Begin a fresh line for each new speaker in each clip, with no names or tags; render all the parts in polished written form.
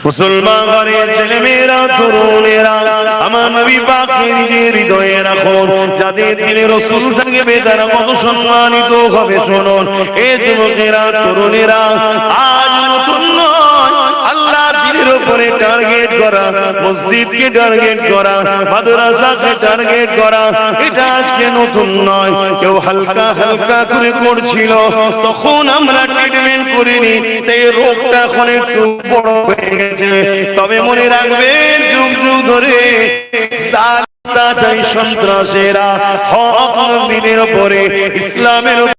মুসলমান ঘরের ছেলে মেয়েরা, তরুণেরা, আমার নবী পাকের হৃদয়ে রাখুন, যাদের দিনে রাসূল থাকবে তারা কত সম্মানিত হবে শুনুন। এই যুবকেরা, তরুণেরা, আজ নতুন নয়, আল্লাহ দিনের উপরে টার্গেট করা, মসজিদকে টার্গেট করা, মাদ্রাসাকে টার্গেট করা, এটা আজকে নতুন নয়। কেউ হালকা হালকা করে করছিল, তখন আমরা ট্রিটমেন্ট করিনি, তাই রোগটা এখন একটু বড় হয়ে গেছে। তবে মনে রাখবেন, যুগ যুগ ধরে সন্ত্রাসেরা হক নবীদের উপরে, ইসলামের উপরে,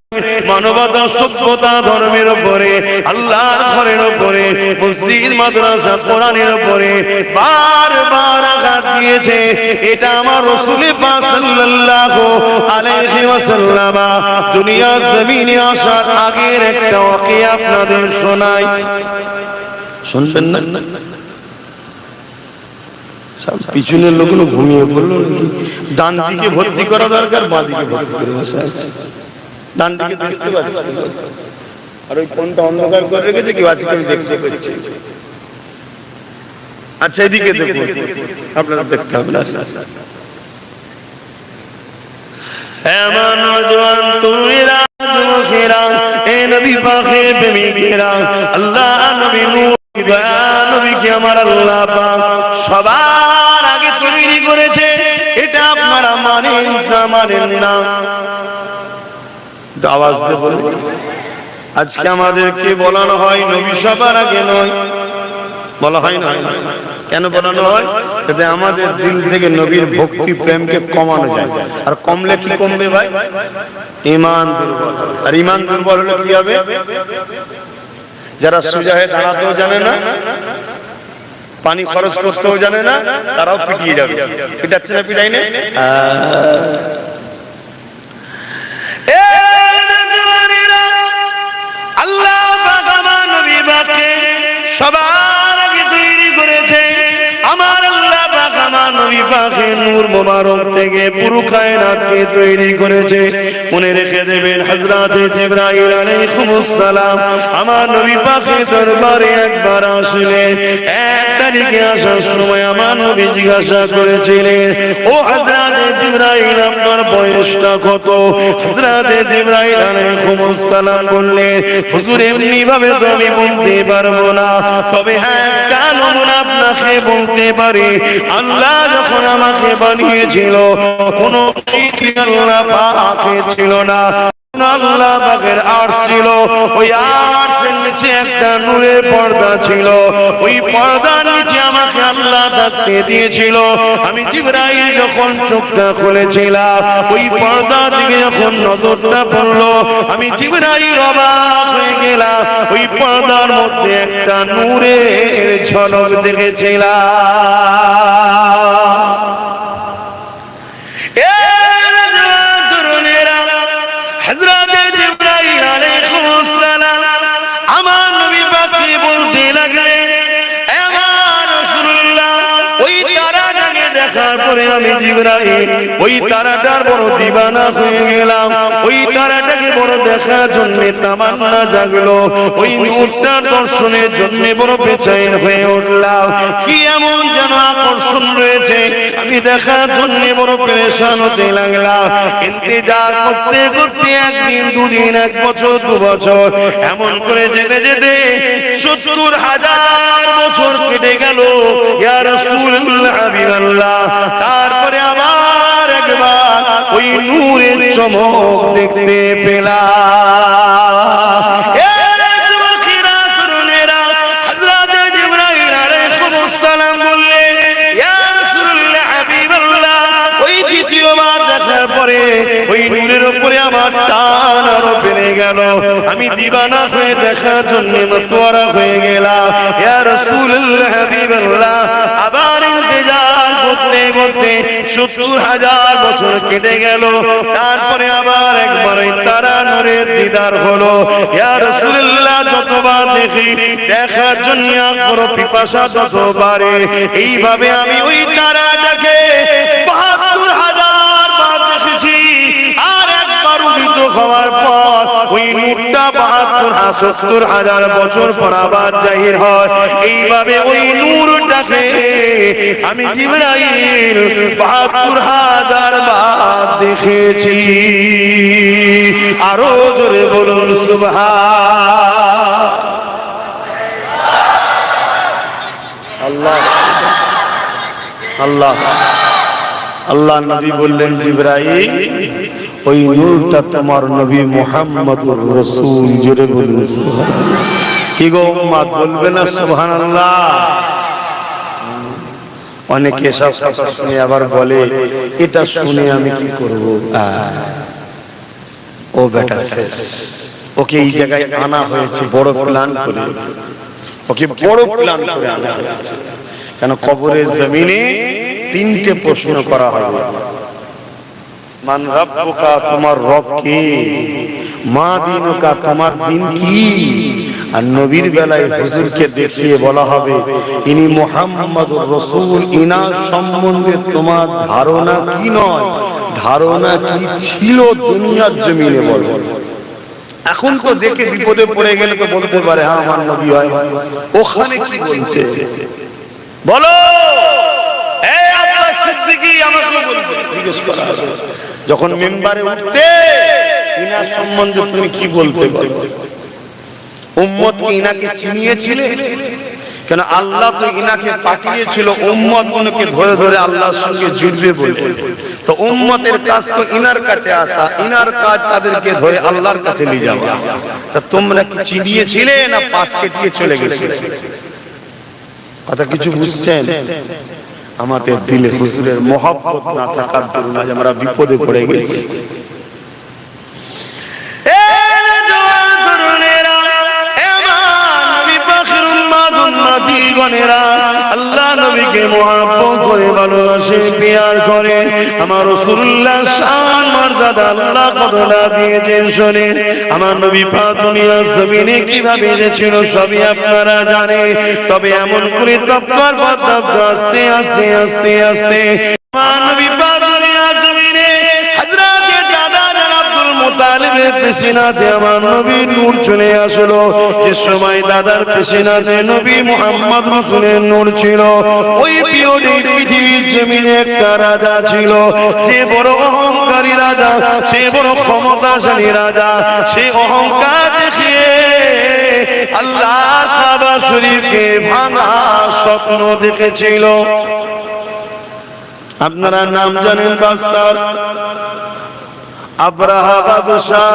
মানবতা, সভ্যতা, ধর্মের উপরে, আল্লাহর ঘরের উপরে, মসজিদ, মাদ্রাসা, কোরআনের উপরে বারবার আঘাত দিয়েছে। এটা আমার রাসূল পাক সাল্লাল্লাহু আলাইহি ওয়াসাল্লাম দুনিয়ার জমিনে আসার আগের একটা ওয়াকিয়া আপনাদের শোনাই, শুনবেন না? সব পিছনের লোকগুলো ঘুমিয়ে পড়লো নাকি? ডান দিকে ভর্তি করা দরকার, বাঁ দিকে ভর্তি করে বসে আছে। ডান দিকে দেখতে পাচ্ছি, আর ওই কোনটা অন্ধকার করে রেখেছে কেউ আজকে আমি দেখতে পাচ্ছি। আচ্ছা, এদিকে দেখুন, আপনারা দেখতে হবে না। আমার নওজোয়ান তরুণেরা, যুবকেরা, এ নবী পাকের প্রেমিকেরা, আল্লাহ নবী নূর দয়া নবীকে আমার আল্লাহ পাক সবার আগে তৈরি করেছে। এটা আপনারা মানেন না মানেন না? আওয়াজ দিয়ে বলুন। আজকে আমাদেরকে বলানো হয় নবী সবার আগে নয়, বলা হয় না? কেন বলানো হয়? যাতে আমাদের দিল থেকে নবীর ভক্তি প্রেমকে কমানো যায়। আর কমলে কি কমবে ভাই? ঈমান দুর্বল। আর ঈমান দুর্বল হলে কি হবে? যারা সোজা হয়ে দাঁড়াতেও জানে না, পানি খরচ করতেও জানে না, তারাও পিটিয়ে যাবে। পিটাচ্ছে না, পিটাই না? আল্লাহ পাক আমার নবী পাককে সবার আগে তৈরি করেছে। আমার আল্লাহ পাক আমার নবী পাকের নূর মোবারক থেকে পুরো কায়নাতকে তৈরি করেছে। মনে রেখে দেবেন, হযরত জিবরাইল আলাইহিস সালাম আমার নবী পাকের দরবারে একবার আসলেন। এক তারিখে আসার সময় আমার নবী জিজ্ঞাসা করেছিলেন, ও হযরত জিবরাইল, আপনার বয়সটা কত? হযরত জিবরাইল আলাইহিস সালাম বললেন, হুজুর এমনি ভাবে তো আমি বলতে পারবো না, তবে হ্যাঁ, একটা নমুনা আপনাকে বলতে পারি। আল্লাহ যখন আমাকে বানিয়েছিল, কোনো কিছু আল্লাহ পাকে ছিল না, আল্লাহ পাকের আরশ ছিল, ওই আরশের নিচে একটা নূরের পর্দা ছিল, ওই পর্দার নিচে আমাকে আল্লাহ থাকতে দিয়েছিল। আমি জিবরাইল যখন চোখটা খুলেছিলাম, ওই পর্দা দিকে যখন নজরটা পড়লো, আমি জিবরাইল অবাক হয়ে গেলাম। ওই পর্দার মধ্যে একটা নূরের ঝলক দেখেছিলাম। আমি জিবরাইল ওই তারাটার বড় দিবানা হয়ে গেলাম। ওই তারাটাকে বড় দেখার জন্য তামান্না জাগলো, ওই নূরটার দর্শনের জন্য বড় বেচেন হয়ে উঠলাম। কি এমন যেন আকর্ষণ রয়েছে, আমি দেখার জন্য বড় পেরেশান হতে লাগলাম। ইন্তজার করতে করতে একদিন, দুদিন, এক বছর, 2 বছর, এমন করে যেতে যেতে 70,000 বছর কেটে গেল। ইয়া রাসূলুল্লাহ, হাবিবাল্লাহ, তারপরে আবার একবার ওই নূরের চমক দেখতে পেলাম। যুবকেরা, তরুণেরা, হযরত জিবরাইল আলাইহিস সালাম বললেন, ইয়া রাসূলুল্লাহ, হাবিবাল্লাহ, ওই দ্বিতীয়বার দেখার পরে ওই নূরের উপরে আমার টান আরো বেড়ে গেল। আমি দিবানা হয়ে দেখার জন্য মতওয়ারা হয়ে গেলাম। ইয়া রাসূলুল্লাহ, হাবিবাল্লাহ, আবার ইন্তজার করতে করতে 70,000 বছর কেটে গেল। তারপরে আবার একবার ওই তারা নূরের দিদার হলো। ইয়া রাসূলুল্লাহ, যতবার দেখি, দেখার জন্য বড় পিপাসা তত বাড়ে। এইভাবে আমি ওই তারাটাকে 72,000 বার দেখেছি। আর একবার উদিত হওয়ার পর ওই নূরটা ৭২,০০০ বছর পর আবার জাহির হয়। এইভাবে ওই নূরটাকে আমি জিবরাইল ৭২,০০০ বার দেখেছি। আরো জোরে বলুন সুবহান আল্লাহ। আল্লাহ আল্লাহ নবী বললেন, জিবরাইল ওই নূরটা তোমার নবী মুহাম্মদুর রাসূল। জোরে বলুন সুবহানাল্লাহ। কি গো উম্মত, বলবে না সুবহানাল্লাহ? অনেকে সব কথা শুনে আবার বলে, এটা শুনে আমি কি করব? ও বেটা শেষ, ওকে এই জায়গায় আনা হয়েছে বড় প্ল্যান করে, ওকে বড় প্ল্যান করে আনা হয়েছে। কেন কবরের জমিনে 3টে প্রশ্ন করা হবে। মান রাব্বুকা, তোমার রব কে? মা দিনুকা, তোমার দিন কি? আর নবীর বেলায় হুজুরকে দেখিয়ে বলা হবে, ইনি মুহাম্মাদুর রাসূল, ইনার সম্বন্ধে তোমার ধারণা কি নয়, ধারণা কি ছিল দুনিয়ার জমিনে বলো। এখন তো দেখে বিপদে পড়ে গেলে তো বলতে পারে হ্যাঁ আমার নবী হয়, ওখানে কি বলতে বলো? এই আব্বাস সিদ্দিকী আমাকে বলবে, জিজ্ঞেস করা হবে যখন মিম্বারে উঠতে, ইনার সম্বন্ধে তুমি কি বলতে পারো? উম্মত কি ইনাকে চিনিয়েছিলে? কেন আল্লাহ তো ইনাকে পাঠিয়েছিল উম্মত গুলোকে ধরে ধরে আল্লাহর সঙ্গে জুড়বে বলে। তো উম্মতের কাজ তো ইনার কাছে আসা, ইনার কাজ তাদেরকে ধরে আল্লাহর কাছে নিয়ে যাওয়া। তা তোমরা কি চিনিয়েছিলে না পাশ কেটে চলে গেছিলে? কথা কিছু বুঝছেন? আমাদের দিলে হুজুরের মহব্বত না থাকার দরুন আজ আমরা বিপদে পড়ে গেছি। আল্লাহ নবীকে মুহাব্বত করে ভালোবাসে, প্যার করে। আমার রাসূলুল্লাহ শান মর্যাদা আল্লাহ কতটা দিয়েছেন শোনেন। আমার নবী পাক দুনিয়ার জমিনে কিভাবে এসেছিল সবই আপনারা জানেন। তবে এমন করে তপ্পর পদ্ম আস্তে আস্তে আস্তে আস্তে আমার নবী পাক দুনিয়ার জমিনে হযরত দাদা আব্দুল মুতালিবের পেশিনাতে আমার নবীর নূর চলে আসলো। যে সময় দাদার পেশিনাতে নবী মুহাম্মদ রাসূলের নূর ছিল, ওই পিরিয়ডে পৃথিবীর জমিনে একটা রাজা ছিল, যে বড় অহংকারী রাজা, সে বড় ক্ষমতাশালী রাজা। সে অহংকার দেখিয়ে আল্লাহর কাবা শরীফকে ভাঙা স্বপ্ন দেখেছিল। আপনারা নাম জানেন বাদশাহ আব্রাহা বাদশাহ।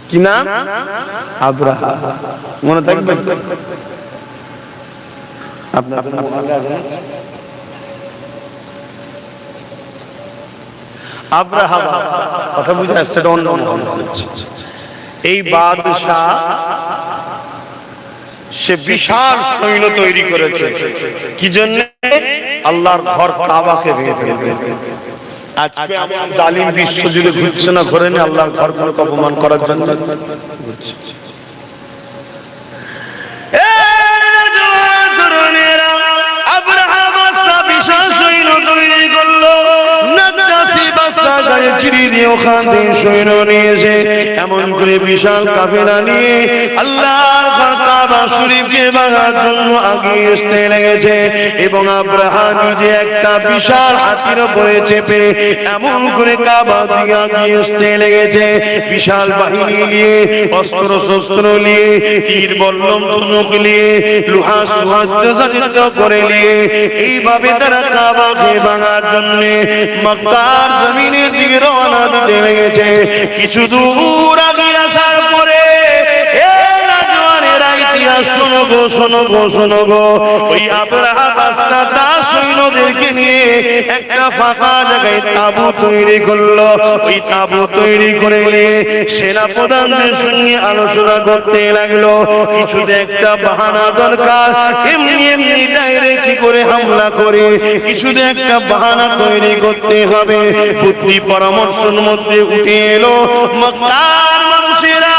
কি নাম? আব্রাহা। মনে থাকবে আপনাদের? আব্রাহা কথা বুঝে আসছে, এটা অন্য এই বাদশাহ সে বিশাল সৈন্য তৈরি করেছে। কি জন্য? আল্লাহর ঘর কাবাকে ভেঙে ফেলবে। আজকে আমার জালিম বিশ্ব জুড়ে ঘুরছে না, ঘরে না আল্লাহর ঘরগুলোকে অপমান করার জন্য ঘুরছে। আব্রাহা বাদশাহ বিশাল সৈন্য তৈরি করলো। নাজ্জাশী বাদশাহ গায়ে চিড়ি দিয়ে ওখান থেকে সৈন্য নিয়ে এসে এমন করে বিশাল কাফেলা নিয়ে আল্লাহর ঘর কাবা শরীফকে ভাঙার জন্য আগিয়ে আসতে লেগেছে। এবং আব্রাহা নিজে একটা বিশাল হাতির উপরে চেপে এমন করে কাবা দিকে আগিয়ে আসতে লেগেছে। বিশাল বাহিনী নিয়ে, অস্ত্র শস্ত্র নিয়ে, তীর বল্লম ধনুক নিয়ে, লোহা সজ্জিত করে নিয়ে এইভাবে তারা কাবাকে ভাঙার জন্য মক্কার জমিনের দিকে রওনা দিতে লেগেছে। কিছু দূর আগে আসার পরে শোনো গো, শোনো গো, শোনো গো, ওই আব্রাহা বাদশাহ তার সৈন্যদেরকে নিয়ে একটা ফাঁকা জায়গায় তাঁবু তৈরি করলো। ওই তাঁবু তৈরি করে নিয়ে সেনা প্রধানদের সঙ্গে আলোচনা করতে লাগলো। কিছুতে একটা বাহানা দরকার, এমনি এমনি ডাইরেক্ট কি করে হামলা করে কিছুতে একটা বাহানা তৈরি করতে হবে। বুদ্ধি পরামর্শের মধ্যে উঠে এলো মক্কার মানুষেরা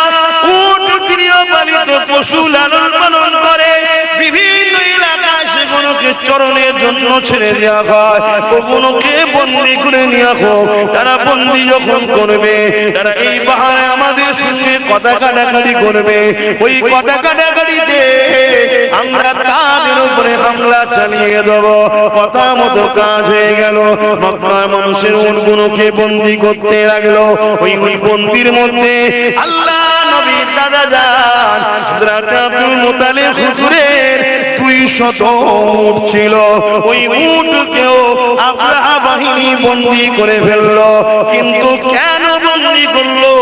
উট গৃহপালিত পশু লালন পালন করে, বিভিন্ন এলাকায় সেগুলোকে চরণের জন্য জন্য ছেড়ে দেওয়া হয়, কখনোকে বন্দী করে নেওয়া হোক, তারা বন্দী যখন করবে তারা এই বাহানে আমাদের সঙ্গে কথা কাটাকাটি করবে। ওই কথা কাটাকাটিতে আমরা তাদের উপরে হামলা চালিয়ে দেব। কথা মতো কাজ হয়ে গেল। মক্কার মানুষের উটগুলোকে বন্দী করতে লাগলো। ওই বন্দির মধ্যে আল্লাহ নবীর দাদা যান হযরত আব্দুল মুত্তালিব হুজুরের 200 উট ছিল। ওই উটকেও আবরাহা বাহিনী বন্দী করে ফেললো। কিন্তু কেন বন্দী করলো?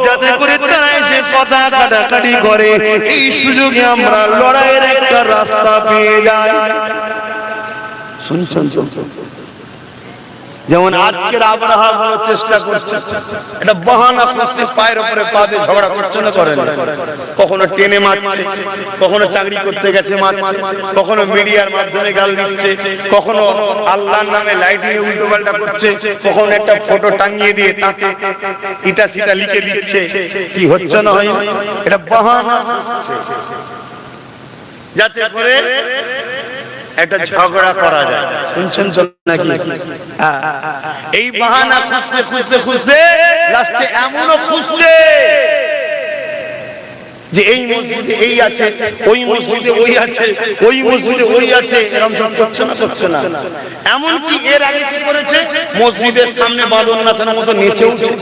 যাতে করে তারা এসে কথা কাটাকাটি করে, এই সুযোগে আমরা লড়াইয়ের একটা রাস্তা পেয়ে যাই। শুনছেন তো? যেমন আজকের আবরাহা বড় চেষ্টা করছে, এটা বাহানা করছে, পায়ের উপরে পা দিয়ে ঝগড়া করছে না, করেন? কখনো টেনে মারছে, কখনো চাকরি করতে গেছে মারছে, কখনো মিডিয়ার মাধ্যমে গাল দিচ্ছে, কখনো আল্লাহর নামে লাইটিং উল্টো পাল্টা করছে, কখনো একটা ফটো টাঙিয়ে দিয়ে তাতে ইটা সিটা লিখে দিচ্ছে। কি হচ্ছে না হয়? এটা বাহানা করছে যাতে করে একটা ঝগড়া করা যায়। শুনছেন তো নাকি? এই বাহানা খুঁজতে খুঁজতে খুঁজতে লাস্টে এমনও খুঁজছে যে এই মসজিদে এই আছে, ওই মসজিদে ওই আছে, ওই মসজিদে ওই আছে, এরকম সব করছে না, করছে না। এমনকি এর আগে কি করেছে, মসজিদের সামনে বাঁধন নাচানোর মতো নেচে উঠছে।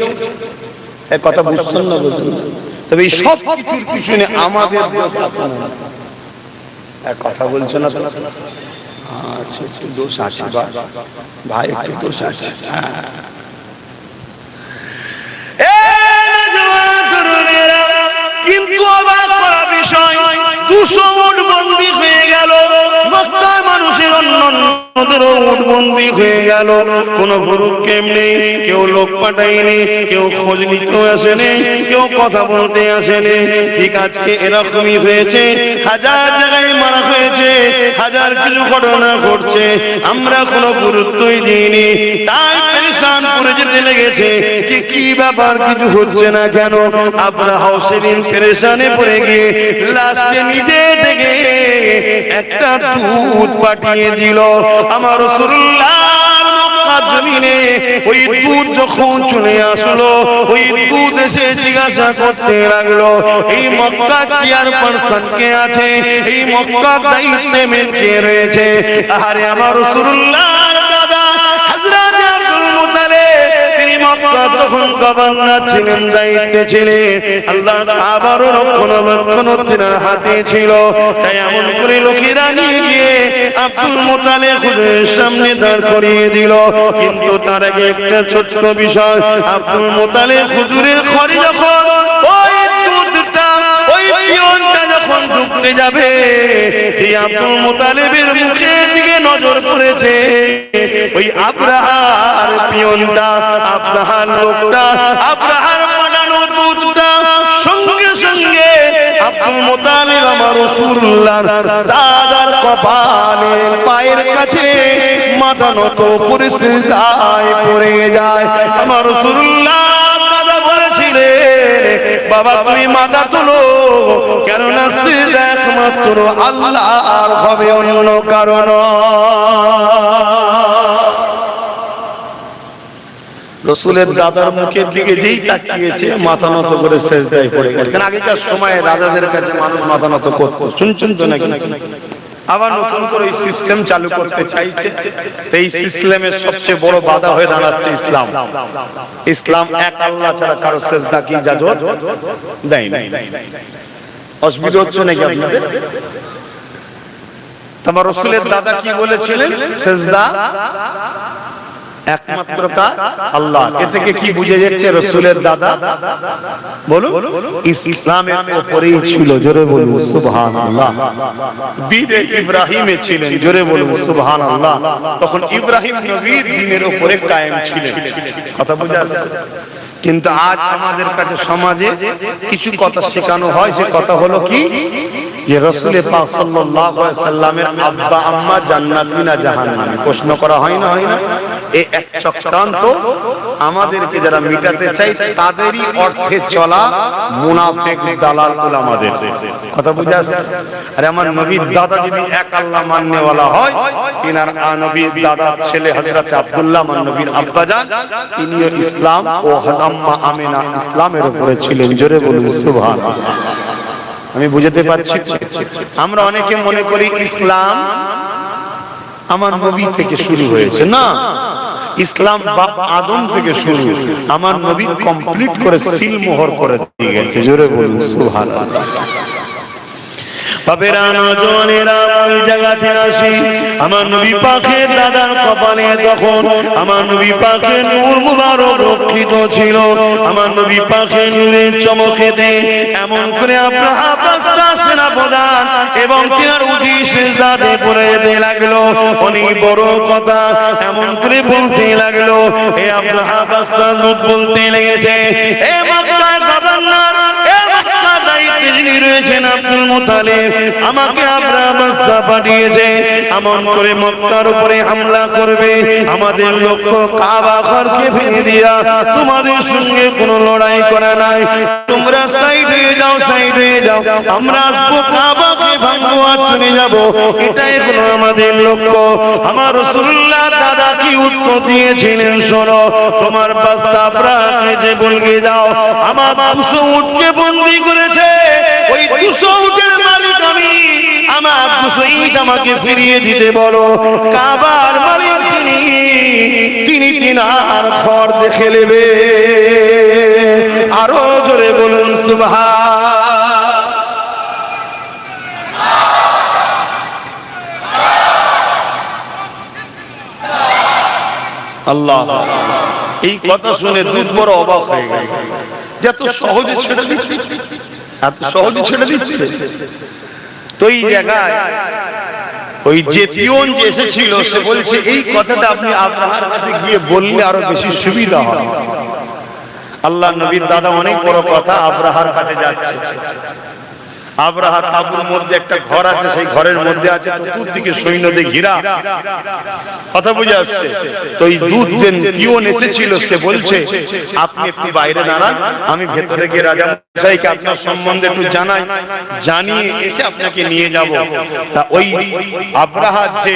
এই কথা বুঝছেন না? বুঝছেন? তবে এই সব কিছুর পিছনে আমাদের কথা বলছো না তো? আচ্ছা, দোষ আছে ভাই, একটু দোষ আছে। কিন্তু অবাক করা বিষয়, 200 উট বন্দী হয়ে গেল। মক্কার মানুষের অন্যদেরও উট বন্দী হয়ে গেল। কোনো ভুরুক্ষেপ নেই, কেউ লোক পাঠায়নি, কেউ খোঁজ নিতেও আসেনি, কেউ কথা বলতে আসেনি। ঠিক আজকে এরকমই হয়েছে, হাজার জায়গায় মারা হয়েছে, হাজার কিছু ঘটনা ঘটছে, আমরা কোনো গুরুত্বই দিইনি। তাই পেরেশান করে যেতে লেগেছে যে কি ব্যাপার, কিছু হচ্ছে না কেন? আবরাহা সেদিন পেরেশানে পড়ে গিয়ে লাস্টে নিজে থেকে একটা দূত পাঠিয়ে দিল। আমার রাসূলুল্লাহর মক্কা জমিনে ওই দূত যখন চলে আসলো, ওই দূত এসে জিজ্ঞাসা করতে লাগলো, এই মক্কা চেয়ারপারসন কে আছে, এই মক্কা দায়িত্বে মেন কে রয়েছে? আরে আমার রাসূলুল্লাহর দাদা হযরত আব্দুল মুত্তালিব, তিনি মক্কা তখন গভর্নর ছিলেন, দায়িত্বে ছিলেন। আল্লাহ কাবার রক্ষণাবেক্ষণ তিনার হাতে ছিল। তাই এমন করে লোকেরা নিয়ে গিয়ে আব্দুল মুত্তালিব হুজুরের সামনে দাঁড় করিয়ে দিল। কিন্তু তার আগে একটা ছোট্ট বিষয়, আব্দুল মুত্তালিব হুজুরের ঘরে যখন ওই দুধটা, ওই পিয়নটা যখন ঢুকতে যাবে, যে আব্দুল মুত্তালিবের মুখের দিকে নজর পড়েছে, ওই আবরাহার পিয়নটা, আবরাহার লোকটা, আবরাহার বানানো দুধটা সঙ্গে সঙ্গে আব্দুল মুত্তালিব আমার রাসূলুল্লাহর দাদার কপালে পায়ের কাছে মাথা নত করে সিজদায় পড়ে যায়। আমার রাসূলুল্লাহ দাদা বলেছিলেন, বাবা তুমি মাথা তোলো, কেননা সিজদা একমাত্র আল্লাহর হবে, অন্য কারণ। রাসূলের দাদার মুখের দিকে যেই তাকিয়েছে, মাথা নত করে সিজদায় পড়ে গেছে। কারণ আগেকার সময়ে রাজাদের কাছে মানুষ মাথা নত করত। শুনছেন তো নাকি? আবার নতুন করে এই সিস্টেম চালু করতে চাইছে। এই সিস্টেমের সবচেয়ে বড় বাধা হয়ে দাঁড়াচ্ছে ইসলাম। ইসলাম এক আল্লাহ ছাড়া কারো সিজদা কি ইজাজত দেয় না। অসুবিধা হচ্ছে নাকি আপনাদের? তোমার রাসূলের দাদা কি বলেছিলেন? সিজদা একমাত্র কার? আল্লাহ। এ থেকে কি বুঝে যাচ্ছে? রাসূলের দাদা বলুন ইসলামের উপরেই ছিল, জোরে বলুন সুবহানাল্লাহ। দ্বীনে ইব্রাহিমে ছিলেন, জোরে বলুন সুবহানাল্লাহ। তখন ইব্রাহিম নবীর দ্বীনের উপরে কায়েম ছিলেন। কথা বুঝা যাচ্ছে? কিন্তু আজ আমাদের কাছে সমাজে কিছু কথা শেখানো হয়, সে কথা হলো কি, যে রাসূল পাক সাল্লাল্লাহু আলাইহি সাল্লামের আব্বা আম্মা জান্নাতি না জাহান্নামী? প্রশ্ন করা হয় না, হয় না? এই এক চক্রান্ত আমাদেরকে যারা মিটাতে চাই তাদেরই অর্থে চলা মুনাফিক দালাল উলামাদের কথা বুঝা আসছে? আরে আমার নবীর দাদা যদি এক আল্লাহ মাননেওয়ালা হয়, তিনার নবীর দাদার ছেলে হযরত আব্দুল্লাহ আমার নবীর আব্বাজান, তিনিও ইসলাম ও আম্মা আমিনা ইসলামের উপরে ছিলেন। জোরে বলুন সুবহানাল্লাহ। আমি বুঝাতে পারছি? আমরা অনেকে মনে করি ইসলাম আমার নবী থেকে শুরু হয়েছে। না, ইসলাম বাপ আদম থেকে শুরু, আমার নবী কমপ্লিট করে সিল মোহর করে দিয়ে গেছে। জোরে বলুন সুবহানাল্লাহ। বাবেরা নজওয়ানেরা ওই জায়গাতে আসি, আমার নবী পাকের দাদার কপালে তখন আমার নবী পাকের নূর মুবারক রক্ষিত ছিল। আমার নবী পাকের নূরের চমকেতে এমন করে আব্রাহা বাদশা সেনাপ্রধান এবং তিনার উঠি সিজদাতে পড়ে যেতে লাগলো। অনেক বড় কথা এমন করে বলতে লাগলো, এ আব্রাহা বাদশা লোক বলতে লেগেছে, এ মক্কার গভর্নর, এ মক্কার দায়িত্বে যিনি রয়েছেন আব্দুল মুত্তালিব, আমাকে আব্রাহা বাদশা পাঠিয়েছে এমন করে মক্কার উপরে হামলা করবে। আমাদের লক্ষ্য কাবা ঘরকে ভেঙে দিয়া তোমাদের সঙ্গে কোনো লড়াই করা নাই, তোমরা সাইড হয়ে যাও, সাইড হয়ে যাও, আমরা আসবো কাবাকে ভাঙবো আর চলে যাব, এটাই হলো আমাদের লক্ষ্য। আমার রাসূলুল্লাহ দাদা কি উত্তর দিয়েছিলেন শোনো, তোমার বাদশা আব্রাহাকে যে বলকে যাও আমার 200 উটকে বন্দী করেছে, ওই 200 উটের মালিক আমি, আমার 200 ইট আমাকে ফিরিয়ে দিতে বলো। কাবার মালিক তিনি তিনার ঘর দেখে নেবে। আরো জোরে বলুন সুবহান আল্লাহ। এই কথা শুনে দুধ বড় অবাক হয়ে গেল, এত সহজে ছেড়ে দিচ্ছে, এত সহজে ছেড়ে দিচ্ছে। তো এই জায়গায় ওই যে পিয়ন যে এসেছিল সে বলছে এই কথাটা আপনি আব্রাহার কাছে গিয়ে বললে আরো বেশি সুবিধা হয়। আল্লাহ নবীর দাদা অনেক বড় কথা, আব্রাহার কাছে যাচ্ছে। আব্রাহার তাঁবুর মধ্যে একটা ঘর আছে, সেই ঘরের মধ্যে আছে চতুর্দিকে সৈন্যদের ঘিরা। কথা বুঝে আসছে? তো এই দুধ যে পিয়ন এসেছিল সে বলছে আপনি একটু বাইরে দাঁড়ান, আমি ভেতরে গিয়ে রাজা মশাইকে আপনার সম্বন্ধে একটু জানাই, জানিয়ে এসে আপনাকে নিয়ে যাব। তা ওই আব্রাহার যে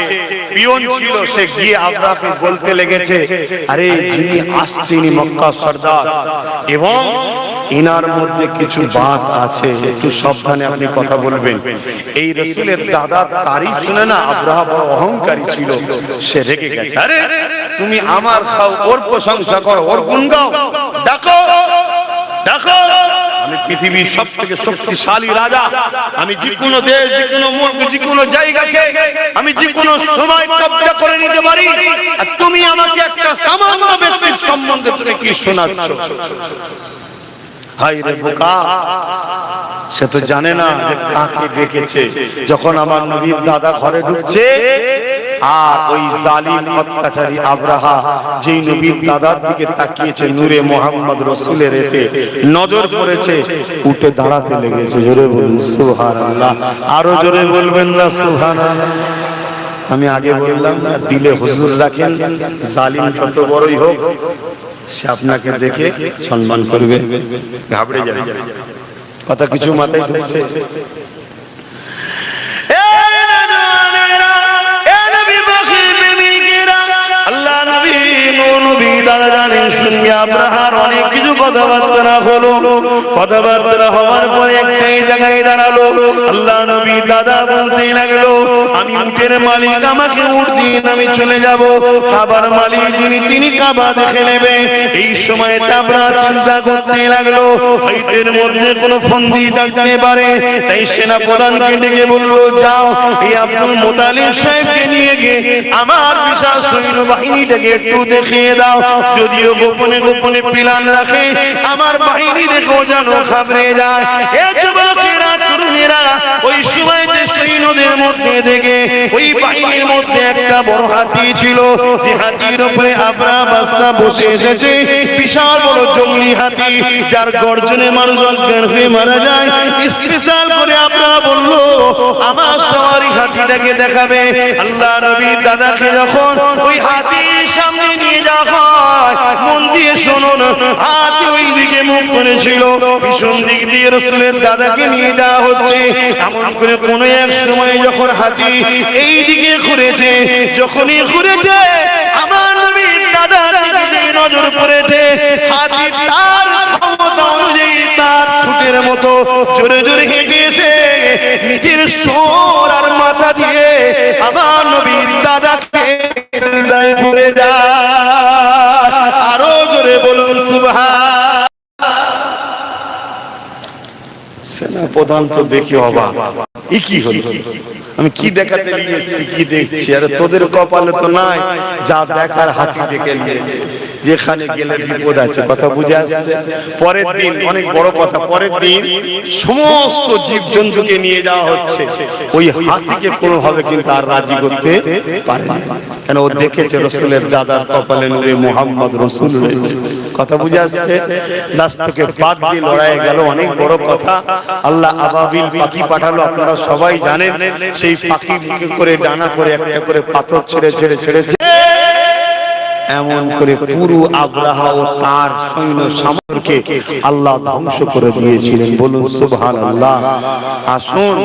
পিয়ন ছিল সে গিয়ে আব্রাহাকে বলতে লেগেছে, আরে যিনি আসছেন মক্কা সর্দার এবং ইনার মধ্যে কিছু বাত আছে, একটু সাবধানে আপনি কথা বলবেন। এই রাসূলের দাদার তারিফ শুনে না আব্রাহা বড় অহংকারী ছিল, সে রেগে গেছে। আরে তুমি আমার খাও, ওর প্রশংসা করো, ওর গুণ গাও, ডাকো ডাকো, আমি পৃথিবীর সবথেকে শক্তিশালী রাজা, আমি যে কোনো দেশ, যে কোনো মুলক, যে কোনো জায়গাকে আমি যে কোনো সময় কব্জা করে নিতে পারি, আর তুমি আমাকে একটা সামান্য ব্যক্তির সম্বন্ধে তুমি কি শোনাচ্ছ? হায় রে বোকা, সে তো জানে না যে কাকে ডেকেছে। যখন আমার নবীর দাদা ঘরে ঢুকছে আর ওই জালিম অত্যাচারী আব্রাহা যেই নবীর দাদার দিকে তাকিয়েছে, নূরে মুহাম্মদ রাসূলের এতে নজর পড়েছে, উঠে দাঁড়াতে লেগেছে। জোরে বলুন সুবহানাল্লাহ। আরো জোরে বলবেন না সুবহানাল্লাহ? আমি আগে বললাম না, দিলে হুজুর রাখেন, জালিম যত বড়ই হোক সে আপনাকে দেখে সম্মান করবে, ঘাবড়ে যাবে। কথা কিছু মাথায় ঢুকছে? আল্লাহ নবী নবী দাদা জানেন সঙ্গে আব্রাহার অনেক কিছু কথাবার্তা হলো। কথাবার্তা হওয়ার পরে একটাই জায়গায় দাঁড়ালো। আল্লাহ নবী দাদা বলতে লাগলো, আমি উটের মালিক, আমাকে উট দিন, আমি চলে যাব। কাবার মালিক যিনি তিনি কাবা দেখে নেবে। এই সময় আব্রাহা চিন্তা করতে লাগলো হয়তের মধ্যে কোনো ফন্দি থাকতে পারে, তাই সেনা প্রধানকে ডেকে বললো, যাও এই আব্দুল মুত্তালিব সাহেবকে নিয়ে গিয়ে আমার বিশাল সৈন্য বাহিনীটাকে একটু দেখিয়ে দাও, যদিও গোপনে গোপনে প্ল্যান রাখে, আমার বাহিনী দেখো যেন ঘাবড়ে যায়। এ যুবকেরা, তরুণেরা, ওই সময় যে সৈন্য নদের মধ্যে থেকে ওই বাহিনীর মধ্যে একটা বড় হাতি ছিল, যে হাতির উপরে আবরা বাদশা বসে এসেছে, বিশাল বড় জঙ্গলি হাতি, যার গর্জনে মানুষ অজ্ঞান হয়ে মারা যায়। স্পেশাল করে আপনারা বললো আমার সওয়ারি হাতিটাকে দেখাবে। আল্লাহ নবীর দাদাকে যখন ওই হাতির সামনে নিয়ে যাওয়া হয়, মন দিয়ে শুনুন, হাতি ওই দিকে মুখ করেছিল, পিছন দিক দিয়ে রাসূলের দাদাকে নিয়ে যাওয়া হচ্ছে। এমন করে কোন এক সময় যখন হাতি এই দিকে ঘুরেছে, যখনই ঘুরেছে আমার নবীর দাদার দিকে নজর পড়েছে, হাতি তার ক্ষমতা অনুযায়ী তার ছুটের মতো জোরে জোরে হেঁটে এসে নিজের সোর আর মাথা দিয়ে আমার নবীর দাদাকে সিজদায় পড়ে যায়। আরো জোরে বলুন সুবহান। সেনা প্রধান তো দেখি অবাক, এ কি হলো, আমি কি দেখাতে নিয়ে এসেছি, কি দেখছি? আরে তোদের কপালে তো নাই যা দেখার, হাতি দেখে নিয়েছে, যেখানে গেলে বিপদ আছে। কথা বুঝে আসছে? পরের দিন অনেক বড় কথা, পরের দিন সমস্ত জীবজন্তুকে নিয়ে যাওয়া হচ্ছে, ওই হাতিকে কোনোভাবে কিন্তু আর রাজি করতে পারে না, কেন ও দেখেছে রাসূলের দাদার কপালে নূরে মুহাম্মদ রাসূল রয়েছে। কথা বুঝে আসছে? লাস্টকে বাদ দিয়ে লড়াই গেল, অনেক বড় কথা। আল্লাহ আবাবিল পাখি পাঠালো, আপনারা সবাই জানেন। সেই পাখি মুখে করে ডানা করে একটা করে পাথর ছেড়ে ছেড়ে ছেড়েছে, এমন করে পুরো আব্রাহা ও তার সৈন্য সামরকে আল্লাহ ধ্বংস করে দিয়েছিলেন। বলুন সুবহানাল্লাহ। আসুন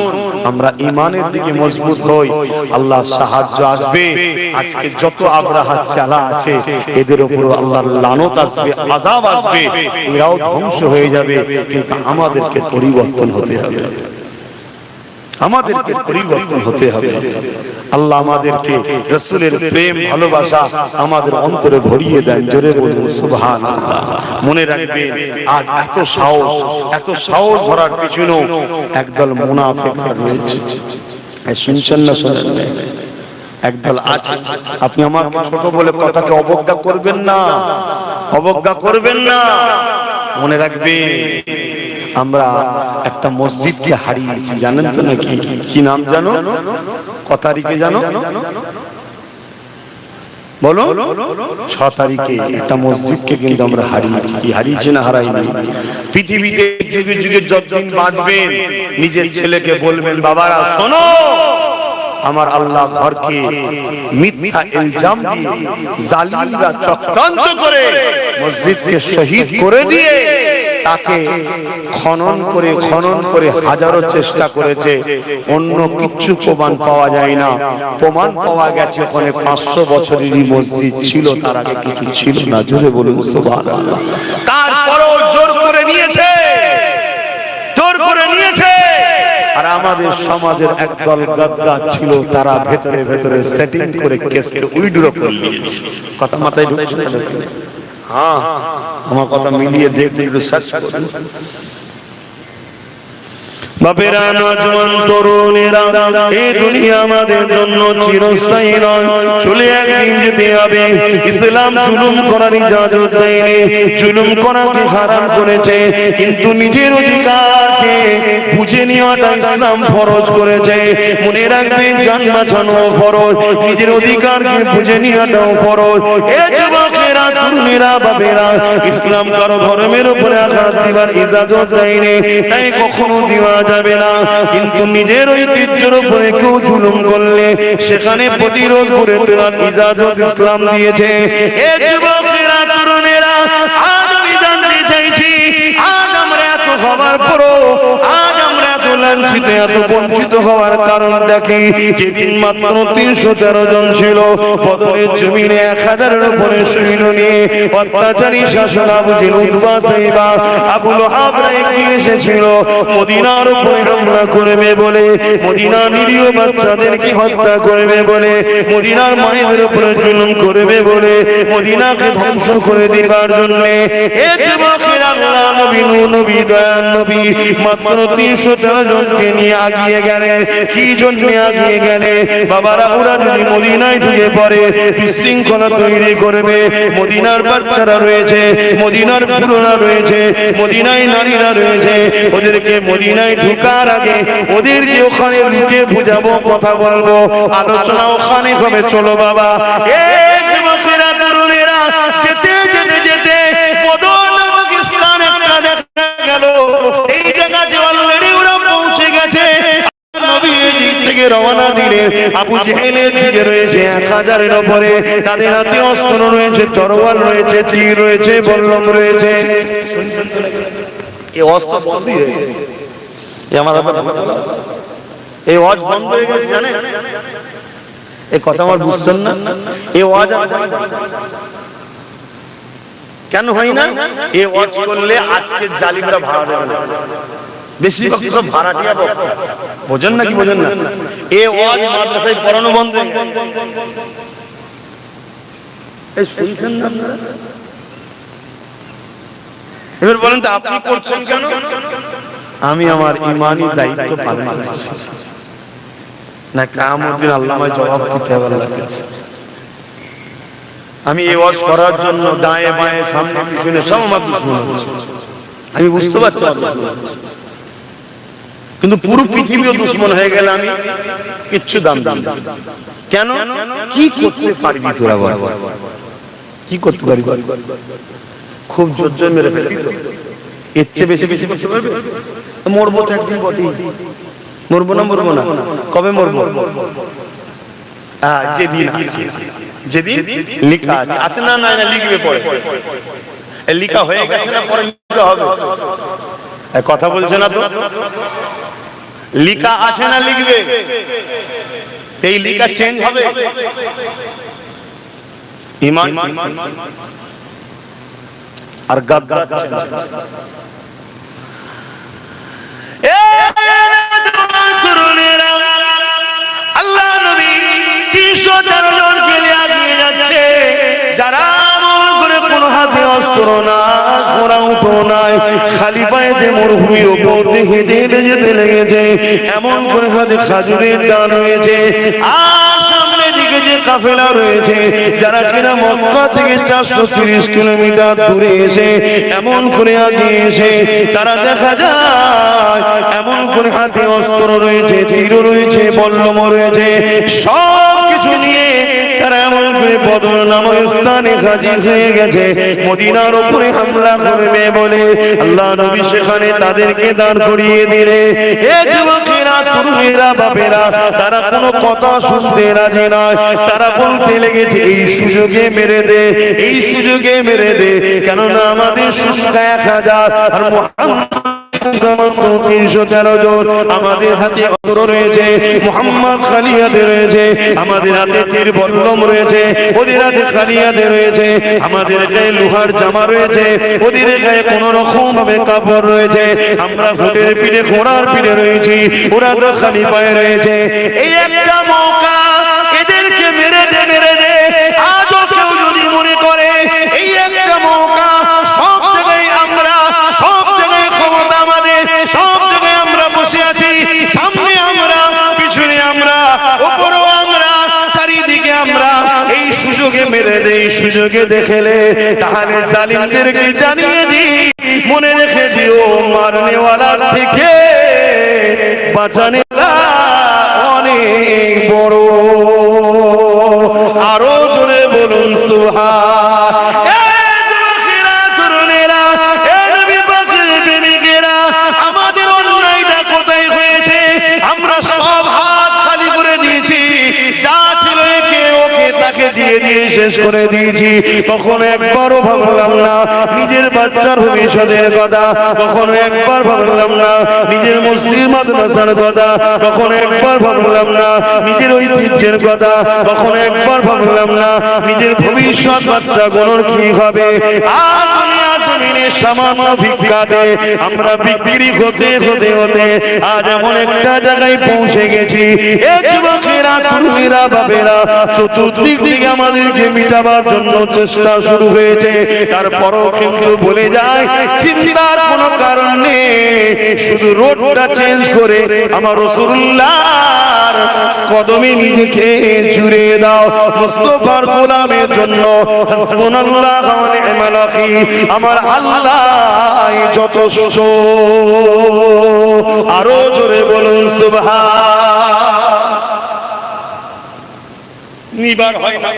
আমরা ঈমানের দিকে মজবুত হই, আল্লাহ সাহায্য আসবে। আজকে যত আব্রাহা চালা আছে এদের উপর আল্লাহর লানত আসবে, আযাব আসবে, এরাও ধ্বংস হয়ে যাবে, কিন্তু আমাদেরকে পরিবর্তন হতে হবে, আমাদেরকে পরিবর্তন হতে হবে। আল্লাহ আমাদেরকে রাসূলের প্রেম ভালোবাসা আমাদের অন্তরে ভরিয়ে দেন। জোরে বলুন সুবহানাল্লাহ। মনে রাখবেন, আজ এত সাহস ধরার পিছনেও একদল মুনাফিক রয়েছে। শুনছেন না? শোনেন না? একদল আছে। আপনি আমাকে ছোট বলে কথাকে অবজ্ঞা করবেন না, অবজ্ঞা করবেন না। মনে রাখবেন, আমরা একটা মসজিদকে হারিয়েছি, জানেন তো নাকি? কি নাম জানো? ক তারিখে জানো? বলো। 6 তারিখে একটা মসজিদকে কিন্তু আমরা হারিয়েছি। কি হারিয়েছি না হারাইনি? পৃথিবীতে যুগে যুগে যতদিন বাঁচবেন নিজের ছেলেকে বলবেন, বাবারা শোনো, আমার আল্লাহ ঘরকে মিথ্যা ইলজাম দিয়ে জালিমরা চক্রান্ত করে মসজিদকে শহীদ করে দিয়ে তাকে খনন করে হাজারো চেষ্টা করেছে, অন্য কিচ্ছু প্রমাণ পাওয়া যায় না। প্রমাণ পাওয়া গেছে ওখানে 500 বছরেরই মসজিদ ছিল, তার আগে কিছু ছিল না। জোরে বলুন সুবহানাল্লাহ। তারপরও জোর করে নিয়েছে, জোর করে নিয়েছে। আর আমাদের সমাজের একদল গাদ্দার ছিল, তারা ভেতরে ভেতরে সেটিং করে কেসকে উইথড্র করে নিয়েছে। কথা মাথায় ঢুকছে না? হ্যাঁ, আমার কথা মিলিয়ে দেখতে একটু সার্চ করুন। বাপেরা, নওজোয়ান তরুণেরা, এই দুনিয়া আমাদের জন্য চিরস্থায়ী নয়, চলে একদিন যেতে হবে। ইসলাম জুলুম করার ইজাজত দেয়নি, জুলুম করাকে হারাম করেছে, কিন্তু নিজের অধিকারকে বুঝে নেওয়াটা ইসলাম ফরজ করেছে। মনে রাখবেন, জান বাঁচানো ফরজ, নিজের অধিকারকে বুঝে নেওয়াটাও ফরজ। এ যুবকেরা, তরুণেরা, বাপেরা, ইসলাম কারো ধর্মের উপরে আঘাত দিবার ইজাজত দেয়নি, তাই কখনো দিবা যাবে না। কিন্তু নিজের ঐতিহ্যের উপরে কেউ জুলুম করলে সেখানে প্রতিরোধ করে তোলার ইজাজত ইসলাম দিয়েছে। এ যুবকেরা, তরুণেরা, আজ আমি জানতে চাইছি, আজ আমরা এত হবার পরও আজ আমরা এত লাঞ্ছিত, এত বঞ্চিত হওয়ার কারণটা কি? যেদিন মাত্র 313 জন ছিল, বদরের জমিনে 1000-এর উপরে সৈন্য নিয়ে অত্যাচারী শাসক আবু জেহেল, উতবা, সাইবা, আবু লাহাবরা এগিয়ে এসেছিল মদিনার উপরে হামলা করবে বলে, মদিনার নিরীহ বাচ্চাদেরকে হত্যা করবে বলে, মদিনার মায়েদের উপরে জুলুম করবে বলে, মদিনাকে ধ্বংস করে দেবার জন্য। এ যুবকেরা, আল্লাহ নবী, নূর নবী, দয়ার নবী, মাত্র 313 জনকে নিয়ে আগিয়ে গেলেন। কি জন্য আগিয়ে গেলে? বাবারা, ওরা যদি মদিনায় ঢুকে পড়ে বিশৃঙ্খলা তৈরি করবে। মদিনার বাচ্চারা রয়েছে, মদিনার বুড়োরা রয়েছে, মদিনায় নারীরা রয়েছে, ওদেরকে মদিনায় ঢুকার আগে ওদেরকে ওখানে লুকে বুঝাবো, কথা বলবো, আলোচনা ওখানে হবে। চলো বাবা, এই যুবকেরা তরুণেরা যেতে যেতে যেতে বদর নামক স্থানে একটা দেখা গেল। সেই জায়গাতে অলরেডি ওরা পৌঁছে গেছে। নবী এদিক থেকে রওনা দিলেন। আবু জেহেলের দিকে রয়েছে 1000-এর উপরে, তাদের হাতে অস্ত্র রয়েছে, তরোয়াল রয়েছে, তীর রয়েছে, বল্লম রয়েছে। এই অস্ত্র বন্ধ হয়ে গেছে, এই ওয়াজ বন্ধ হয়ে গেছে, জানেন? এই কথা আমার বুঝছেন না? এই ওয়াজ কেন হয় না? এই ওয়াজ করলে আজকে জালিমরা ভাড়া দেবে না, বেশিরভাগ সব ভাড়াটিয়া বক্তা। বোঝেন না কি বোঝেন না? এই ওয়াজ মাদ্রাসায় পড়ানো বন্ধ হয়ে গেছে। এই শুনছেন না? এবার বলেন তো আপনি করছেন কেন? আমি আমার ঈমানি দায়িত্ব পালন করছি না, কিয়ামতের দিন আল্লাহর জবাব দিতে হবে আল্লাহর কাছে। আমি এই ওয়াজ করার জন্য দায়ে বায়ে সামনে পিছনে সব আমার দুশমন হচ্ছে, আমি বুঝতে পারছি, কিন্তু পুরো পৃথিবীও দুশমন হয়ে গেলে আমি কিচ্ছু দাম দিই না। কেন? কি করতে পারবি তোরা বল? কি করতে পারবি? খুব জোর জোর মেরে ফেলবি তো, এর চেয়ে বেশি বেশি করতে পারবি? মরবো তো একদিন বটেই। মরবো না? মরবো না। কবে মরবো? যেদিন আছে, যেদিন লিখা আছে। আছে না? না, লিখবে পরে। লিখা হয়ে গেছে না, পরে লিখা হবে? কথা বলছে না তো? লিখা আছে না, লিখবে। এই লিখা চেঞ্জ হবে। ঈমান আর গাদ্দার আল্লাহ নবী 313 জনকে নিয়ে আগিয়ে যাচ্ছে, যারা কোনো হাতে অস্ত্র না, ঘোড়া উঠো নাই, খালি পায়েতে মরুভূমির উপর দিয়ে হেঁটে হেঁটে যেতে লেগেছে। এমন করে হাতে খাজুরের ডাল রয়েছে, আর সামনে দিকে যে কাফেলা রয়েছে, যারা কিনা মক্কা থেকে 430 কিলোমিটার দূরে এসে এমন করে আগিয়ে এসে তারা দেখা যায় এমন করে হাতে অস্ত্র রয়েছে, তীর রয়েছে, বল্লম রয়েছে, সব কিছু নিয়ে তারা এমন করে বদর নামক স্থানে হাজির হয়ে গেছে। মদিনার উপরে হামলা করবে বলে আল্লাহ নবী সেখানে তাদেরকে দাঁড় করিয়ে দিলে। এ যুবকেরা, তরুণেরা, বাপেরা, তারা কোনো কথা শুনতে রাজি নয়। তারা বলতে লেগেছে, এই সুযোগে মেরে দে, এই সুযোগে মেরে দে, কেননা আমাদের সংখ্যা 1000 আর মুহাম্মদ 313 জন। আমাদের হাতে অস্ত্র রয়েছে, মুহাম্মদ খালি হাতে রয়েছে, আমাদের হাতে তীর বল্লম রয়েছে, ওদের হাতে খালি হাতে রয়েছে, আমাদের গায়ে লোহার জামা রয়েছে, ওদের গায়ে কোন রকম ভাবে কাপড় রয়েছে, আমরা ঘোড়ার পিঠে ঘোড়ার পিঠে রয়েছি, ওরা তো খালি পায়ে রয়েছে। এই একটা মৌকা, এদেরকে মেরে দে, মেরে দে। আজও কেউ যদি মনে করে এই একটা মৌকা, সব জায়গায় আমরা, সব জায়গায় ক্ষমতা আমাদের, সব জায়গায় আমরা বসে আছি, সামনে আমরা, পিছনে আমরা, উপরেও আমরা, চারিদিকে আমরা, এই সুযোগে মেরে দেই, সুযোগে দেখেলে তাহলে জালিমদেরকে জানিয়ে দিই, মনে রেখে দিও, মারনেওয়ালা থেকে বাঁচানেওয়ালা অনেক বড়। আরো জোরে বলুন সুবহান। আমাদের অন্যায়টা কোথায় হয়েছে? আমরা সব হাত খালি করে দিয়েছি, যা ছিল একে ওকে তাকে দিয়ে দিয়ে শেষ করে দিয়েছি। কখনো একবারও ভাবলাম না নিজের বাচ্চার ভবিষ্যতের কথা, কখনো একবার ভাবলাম না নিজের মসজিদ মাদ্রাসার কথা, কখনো একবার ভাবলাম না নিজের ঐতিহ্যের কথা, কখনো একবার ভাবলাম না নিজের ভবিষ্যৎ বাচ্চাগুলোর কি হবে। আর দুনিয়ার জমিনে সামান্য ভিক্ষাতে আমরা বিক্রি হতে হতে হতে আজ এমন একটা জায়গায় পৌঁছে গেছি। এ যুবকেরা, তরুণীরা বাবেরা চতুর্দিক থেকে আমাদেরকে মিটাবার জন্য চেষ্টা শুরু হয়েছে, তারপরও কিন্তু বলে যায় চিন্তার কোনো কারণ নেই, শুধু রোডটা চেঞ্জ করে আমার রাসূলুল্লাহর কদমে নিজেকে জুড়ে দাও। মুস্তাফার গোলামের জন্য হাসবুনাল্লাহু ওয়া নি'মাল ওয়াকিল, আমার আল্লাহ যথেষ্ট। আরো জোরে বলুন সুবহান। নিবার হয় না,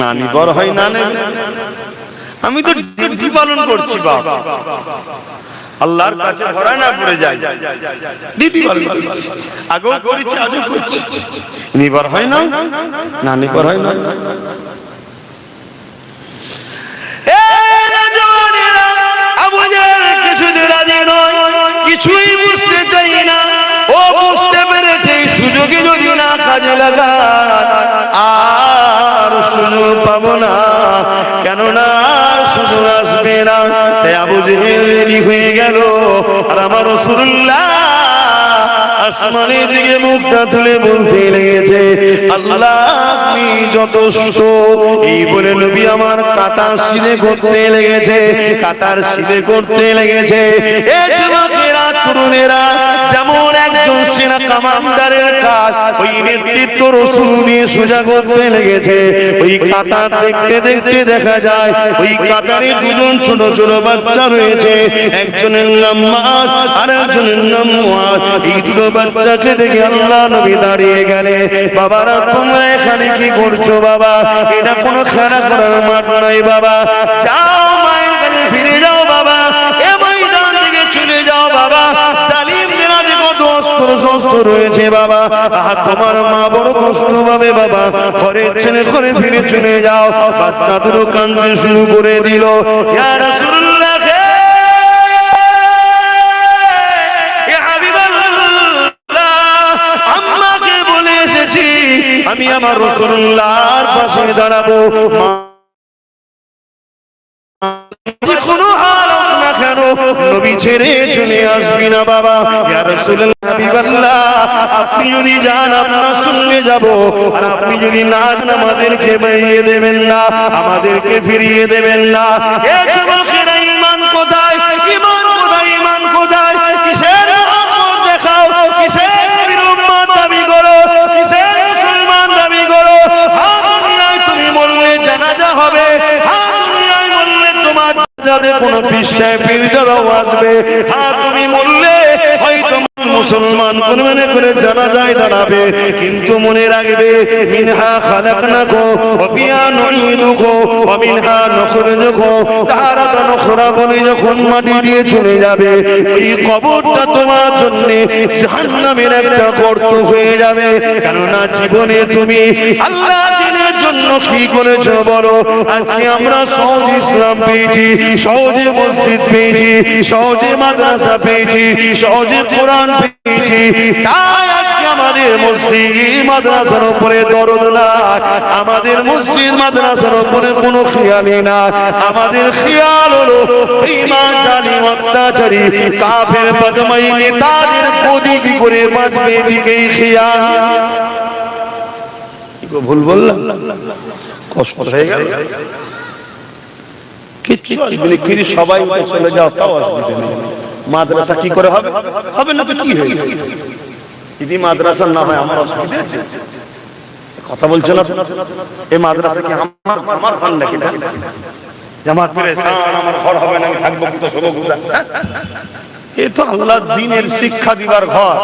না নিবার হয় না, আমি তো ডিউটি পালন করছি বাবা, আল্লাহর কাছে ধরা না পড়ে যায়, ডিউটি পালন করছি, আগেও করেছি আজও করছি, নিবার হয় না, না নিবার হয় না। কিছুই বুঝতে চাই না, ও বুঝতে পেরেছে সুযোগে যদি না কাজে লাগা আর সুযোগ পাবো না, কেননা সুযোগ আসবে না। তাই আবু জেহেল রেডি হয়ে গেল, আর আমার রাসূলুল্লাহ আসমানের দিকে মুখটা তুলে বলতে লেগেছে আল্লাহ আপনি যথেষ্ট। এই বলে নবী আমার কাতার সিধে করতে লেগেছে, কাতার সিধে করতে লেগেছে। এ যুবকেরা তরুণেরা, যেমন একজন সেনা কমান্ডারের কাজ ওই নেতৃত্ব রাসূল দিয়ে সোজা করতে লেগেছে, ওই কাতার দেখতে দেখতে দেখা যায় ওই কাতারে দুজন ছোট ছোট বাচ্চা রয়েছে, একজনের নাম মাস আর একজনের নাম মুআজ। এই দুটো বাচ্চাকে দেখে আল্লাহ নবী দাঁড়িয়ে গেলে, বাবারা তোমরা এখানে কি করছো বাবা, এটা কোনো খেলা করার মাঠ নয় বাবা, যাও মায়ের কাছে ফিরে যাও বাবা, এ ময়দান থেকে চলে যাও বাবা, জালিমদের হাতে কত অস্ত্র শস্ত্র রয়েছে বাবা, তোমার মা বড় কষ্ট পাবে বাবা, ঘরের ছেলে ঘরে ফিরে চলে যাও। বাচ্চা দুটো কাঁদতে শুরু করে দিল, ইয়া রাসূলুল্লাহ আমি আমার রাসূলুল্লাহর পাশে দাঁড়াবো, কোনো হাল হোক না কেন নবী ছেড়ে চলে আসবি না বাবা। ইয়া রাসূলুল্লাহ হাবিবাল্লাহ, আপনি যদি যান আপনার সঙ্গে যাব, আর আপনি যদি না যান আমাদেরকে বাইরে দেবেন না, আমাদেরকে ফিরিয়ে দেবেন না। এ যুবকেরা ঈমান কোথায়, ঈমান কোথায়, ঈমান কোথায়, কিসের মোহাম্মদ দেখাও, কিসের নবীর উম্মত দাবি করো, কিসের মুসলমান দাবি করো। হ্যাঁ দুনিয়ায় তুমি বললে জানাজা হবে, হ্যাঁ দুনিয়ায় বললে তোমার যাদের কোনো বিশ্বায় পীরজারাও আসবে, হ্যাঁ তুমি বললে হয়তো মুসলমান কোন মনে করে জানা যায় দাঁড়াবে, কিন্তু মনে রাখবে মিনহা খালাকনাকুম ওয়া ফিহা নুঈদুকুম ওয়া মিনহা নুখরিজুকুম তারাতান উখরা বলে যখন মাটি দিয়ে চলে যাবে, এই কবরটা তোমার জন্য জাহান্নামের একটা গর্ত হয়ে যাবে। কেননা জীবনে তুমি আল্লাহ দ্বীনের জন্য কি করেছো বলো। আজকে আমরা সহজ ইসলাম পেয়েছি, সহজে মসজিদ পেয়েছি, সহজে মাদ্রাসা পেয়েছি, সহজে কোরআন পেয়েছি, তাই আজকে আমাদের মসজিদ মাদ্রাসার উপরে দরদ না, আমাদের মসজিদ মাদ্রাসার উপরে কোনো খেয়ালই না। আমাদের খেয়াল হলো বেঈমান জালিম অত্যাচারী কাফের বদমাই নেতাদের গদি কি করে বাঁচবে, এদিকেই খেয়াল। ভুল বললাম, কষ্ট হয়ে গেল, কিচ্ছু আসবে না, কিন্তু সবাই চলে যাও তাও আসবে না। মাদ্রাসা কি করে হবে, হবে না তো কি হয়ে যাবে, যদি মাদ্রাসা না হয় আমার অসুবিধা আছে, কথা বলছে না। এই মাদ্রাসা কি আমার আমার ঘর নাকি, আমার পেরেশান, আমার ঘর হবে না, আমি থাকবো কোথায়, শোবো কোথায়? এ তো আল্লাহর দ্বীনের শিক্ষা দিবার ঘর,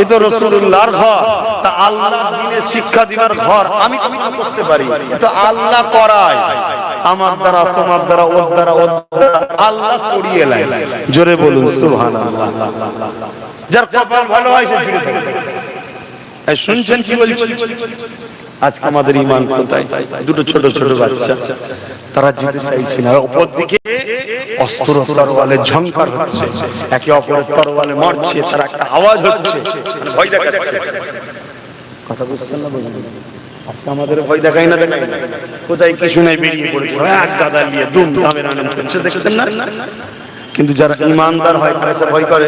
এ তো রাসূলুল্লাহর ঘর। তা আল্লাহর দ্বীনের শিক্ষা দিবার ঘর আমি কি করতে পারি? এ তো আল্লাহ করায়, আমার দ্বারা, তোমার দ্বারা, ওর দ্বারা, ওর দ্বারা আল্লাহ করিয়ে নেয়। জোরে বলুন সুবহানাল্লাহ। যার কপাল ভালো হয় সে ফিরে থাকে। এই শুনছেন কি বলছি? আজকে আমাদের ঈমান কোথায়? দুটো ছোট ছোট বাচ্চা, তারা যেতে চাইছে না, উপর দিকে অস্ত্র তরোয়ালে ঝংকার হচ্ছে, একে অপরের তরোয়ালে মারছে, তার একটা আওয়াজ হচ্ছে, ভয় দেখাচ্ছে। কথা বুঝছেন না? আজকে আমাদের ভয় দেখাই না, দেখাই না, কোথায় কি শুনে বেরিয়ে পড়েছে এক দাদা নিয়ে দুম দামের আনন্দ করছে, দেখছেন না? কিন্তু যারা ইমানদার হয় তারা সব ভয় করে,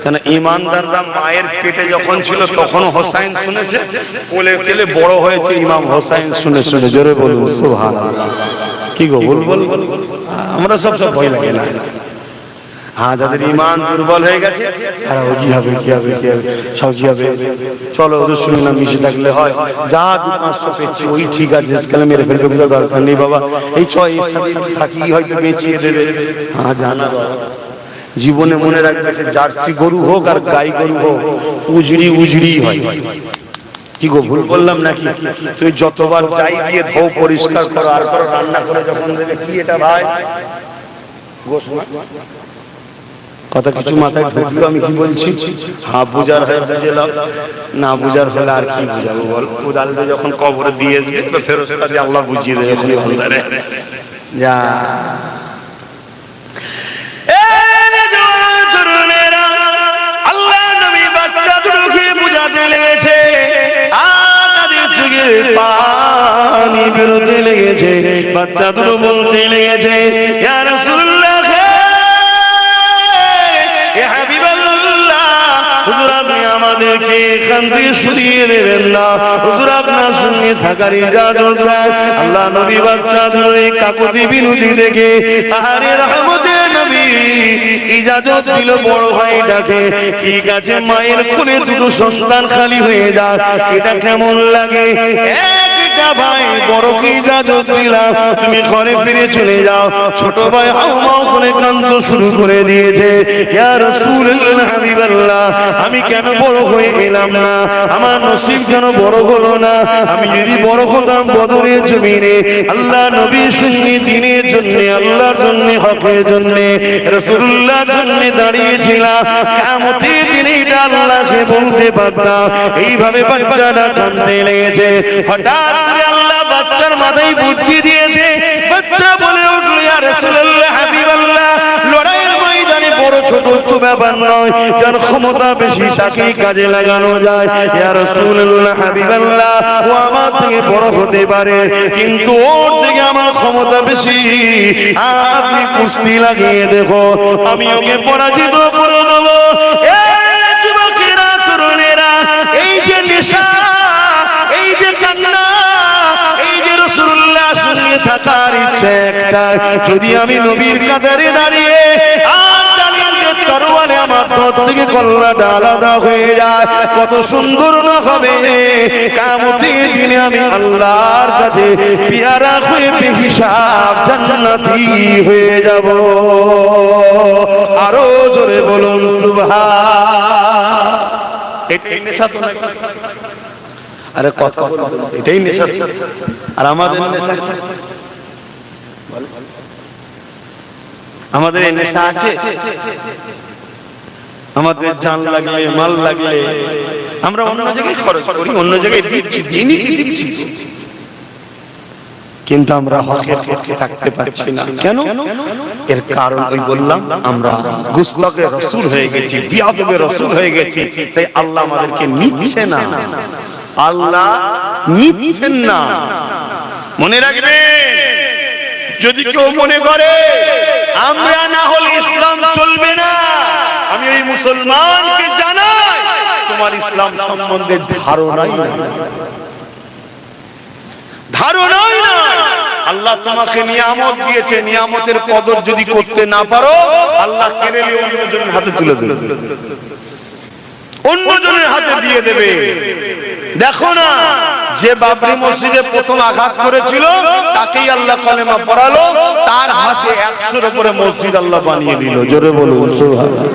কেন ইমানদাররা মায়ের পেটে যখন ছিল তখন হোসাইন শুনেছে, কোলে কোলে বড় হয়েছে ইমাম হোসাইন শুনে শুনে। জোরে বলুন সুবহানাল্লাহ। কি গো বল, আমরা সব ভয় লাগে না। হ্যাঁ, যাদের ইমান দুর্বল হয়ে গেছে তারা কি হবে সব কি হবে, চলো ওদের শুনে না মিশে থাকলে হয়, যা 2-500 পেয়েছি ওই ঠিক আছে, আজকাল মেরে ফেলবে, কোনো দরকার নেই বাবা, এই ছয় এর সাথে থাকি হয়তো বেঁচিয়ে দেবে। হ্যাঁ জানা বাবা, জীবনে মনে রাখবে জার্সি গরু হোক আর গাই গরু হোক, উজড়ি উজড়ি হয়। কি গো ভুল বললাম নাকি? তুমি যতবার চাই দিয়ে ধোও, পরিষ্কার করো, আর করো, রান্না করে যখন দেবে কি এটা ভাই কথা কিছু মাথায় ঢুকলো আমি কি বলছি? হ্যাঁ বুঝার হয় বুঝে নাও, না বুঝার হলে আর কি বুঝাবো বল। কোদাল দিয়ে যখন কবরে দিয়ে আসবে ফেরেশতা দিয়ে আল্লাহ বুঝিয়ে দেবে ওখানে ভান্ডারে যা। আল্লাহ নবী বাচ্চাদেরকে বুঝাতে লেগেছে, তাদের চোখে পানি বেরোতে লেগেছে, বাচ্চাদের বলতে লেগেছে ইয়া রাসূলুল্লাহ, হুজুর আপনি আমাদেরকে এখান থেকে সরিয়ে দেবেন না, হুজুর আপনার সঙ্গে থাকার ইজাজত দেন। আল্লাহ নবী বাচ্চাদের এই কাকুতি বিনতি দেখে আরে রহমতের নবী ইজাজত দিল বড় ভাইটাকে, ঠিক আছে মায়ের কোলে দুটো সন্তান খালি হয়ে যায়, এটা কেমন লাগে? ভাই বড়কে ইজাজত দিলাম, তুমি ঘরে ফিরে চলে যাও। ছোট ভাই হাউমাউ করে কাঁদতে শুরু করে দিয়েছে, ইয়া রাসূলুল্লাহ হাবিবাল্লাহ, আমি কেন বড় হয়ে এলাম না? আমার নসিব কেন বড় হলো না? আমি যদি বড় হতাম বদরের জমিনে আল্লাহ নবীর সঙ্গে দিনের জন্য, আল্লাহর জন্য, হকের জন্য, রাসূলুল্লাহর জন্য দাঁড়িয়েছিলাম, কিয়ামতের দিনে এটা আল্লাহকে বলতে পারতাম। এইভাবে বাচ্চাটা কাঁদতে লেগেছে। হঠাৎ আল্লাহ বাচ্চার মাথায় বুদ্ধি দিয়েছে, বাচ্চা বলে উঠল ইয়া রাসূলুল্লাহ হাবিবাল্লাহ, লড়াইয়ের ময়দানে বড় ছোট তো ব্যাপার নয়, যার ক্ষমতা বেশি তাকেই কাজে লাগানো যায়। ইয়া রাসূলুল্লাহ হাবিবাল্লাহ, ও আমার থেকে বড় হতে পারে কিন্তু ওর থেকে আমার ক্ষমতা বেশি, আপনি কুস্তি লাগিয়ে দেখো, আমি ওকে পরাজিত করে দেবো। এই যুবকেরা, তরুণেরা, এই যে নেশা, এই যে কান্না, এই যে রাসূলুল্লাহ সঙ্গে থাকার ইচ্ছা একটা, যদি আমি নবীর কাতারে দাঁড়িয়ে তরোয়ারে আমার পথ থেকে কল্লাটা আলাদা হয়ে যায়, কত সুন্দর না হবে। কিয়ামতের দিনে আমি আল্লাহর কাছে পিয়ারা হয়ে বেহিসাব জান্নাতি হয়ে যাব। আরো জোরে বলুন সুবহান। এটাই নেশা তো নাকি? আরে কথা বলুন, এটাই নেশা। আর আমাদের নেশা, আমাদের এই নেশা আছে? আমাদের জান লাগলে, মাল লাগলে আমরা অন্য জায়গায় খরচ করি, অন্য জায়গায় দিচ্ছি, দিনই কি দিচ্ছি, কিন্তু আমরা হকের পক্ষে থাকতে পারছি না। কেন? এর কারণ ওই বললাম, আমরা গুস্তাখে রাসূল হয়ে গেছি, বিয়াদবে রাসূল হয়ে গেছি, তাই আল্লাহ আমাদেরকে নিচ্ছে না, আল্লাহ নিচ্ছেন না। মনে রাখবে, যদি কেউ মনে করে আমরা না হলে ইসলাম চলবে না, আমি এই মুসলমানকে জানাই তোমার ইসলাম সম্বন্ধে ধারণাই নাই, ধারণাই না। আল্লাহ তোমাকে নিয়ামত দিয়েছে, নিয়ামতের কদর যদি করতে না পারো, আল্লাহ কেড়ে নিয়ে অন্যজনের হাতে তুলে দেবে, অন্যজনের হাতে দিয়ে দেবে। দেখো না, যে বাবরি মসজিদে প্রথম আঘাত করেছিল তাকেই আল্লাহ কালেমা পড়ালো, তার হাতে 100-এর উপরে মসজিদ আল্লাহ বানিয়ে দিল। জোরে বলুন সুবহানাল্লাহ।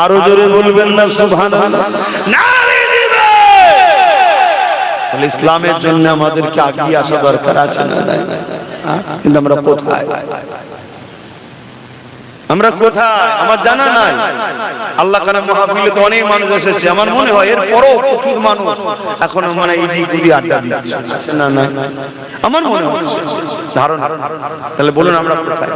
আরো জোরে বলবেন না সুবহানাল্লাহ? নারে দিবে। তাহলে ইসলামের জন্য আমাদেরকে এগিয়ে আসা দরকার আছে না? কিন্তু আমরা কোথায়? আমরা কোথায় আমার জানা নাই। আল্লাহ কানে মাহফিলে তো অনেক মানুষ এসেছে, আমার মনে হয় এরপরও প্রচুর মানুষ এখনো মানে এইগুলি আড্ডা দিচ্ছে। না না, আমার মনে হচ্ছে ধারণা। তাহলে বলুন আমরা কোথায়?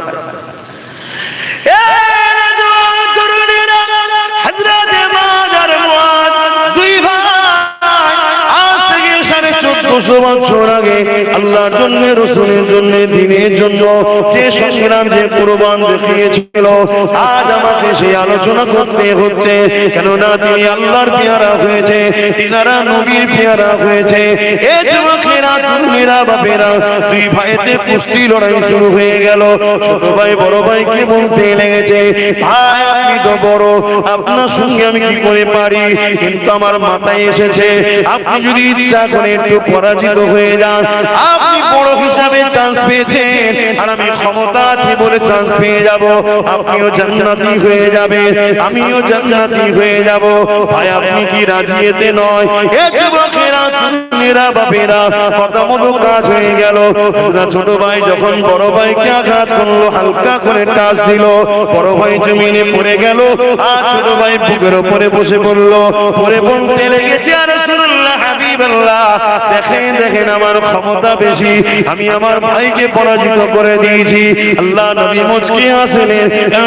200 বছর আগে আল্লাহর জন্য, রাসূলের জন্য, দ্বীনের জন্য যে সংগ্রাম, যে কুরবান দেখিয়েছিল, আজ আমাকে সেই আলোচনা করতে হচ্ছে। কেননা তিনি আল্লাহর পেয়ারা হয়েছে, তিনারা নবীর পেয়ারা হয়েছে। এ যুবকেরা, তরুণেরা, বাপেরা, দুই ভাইতে কুস্তি লড়াই শুরু হয়ে গেল। ছোট ভাই বড় ভাইকে বলতে লেগেছে, ভাই আপনি তো বড়, আপনার সঙ্গে আমি কি করে পারি, কিন্তু আমার মাথায় এসেছে আপনি যদি ইচ্ছা করে একটু পরাজিত হয়ে যান, আপনি বড় হিসাবে চান্স পেয়েছেন, আর আমি ক্ষমতা আছে বলে চান্স পেয়ে যাব, আপনিও জান্নাতি হয়ে যাবে, আমিও জান্নাতি হয়ে যাব। ভাই আপনি কি রাজি? এতে নয়। এ যুবকেরা, তরুণেরা, বাপেরা, কথা মতো কাজ হয়ে গেল। ছোট ভাই যখন বড় ভাইকে আঘাত করলো, হালকা করে টাচ দিল, বড় ভাই জমিনে পড়ে গেল, আর ছোট ভাই বুকের উপরে বসে পড়ল, পরে বলতে লেগেছে, আর রাসূলুল্লাহ, হাবিবাল্লাহ, দেখেন দেখেন আমার ক্ষমতা বেশি, আমি আমার ভাইকে পরাজিত করে দিয়েছি। আল্লাহ নবী মুচকি হাসলেন,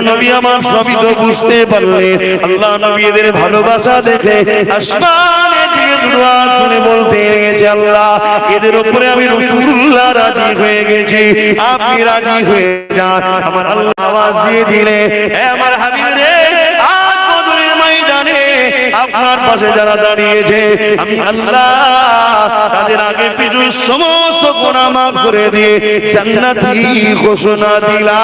নবী আমার সবই তো বুঝতে পারলেন। আল্লাহ নবী এদের ভালোবাসা দেখে আসমানের দিকে দুআ করে বলতে লেগেছে, আল্লাহ এদের উপরে আমি রাসূলুল্লাহ রাজি হয়ে গেছি, আপনি রাজি হয়ে যান। আমার আল্লাহ আওয়াজ দিয়ে দিলে, হে আমার হাবিব রে, আজ বদরের ময়দানে আপনার পাশে যারা দাঁড়িয়েছে, আমি আল্লাহ তাদের আগে পিছু সমস্ত গুনাহ মাফ করে দিয়ে জান্নাতি ঘোষণা দিলাম।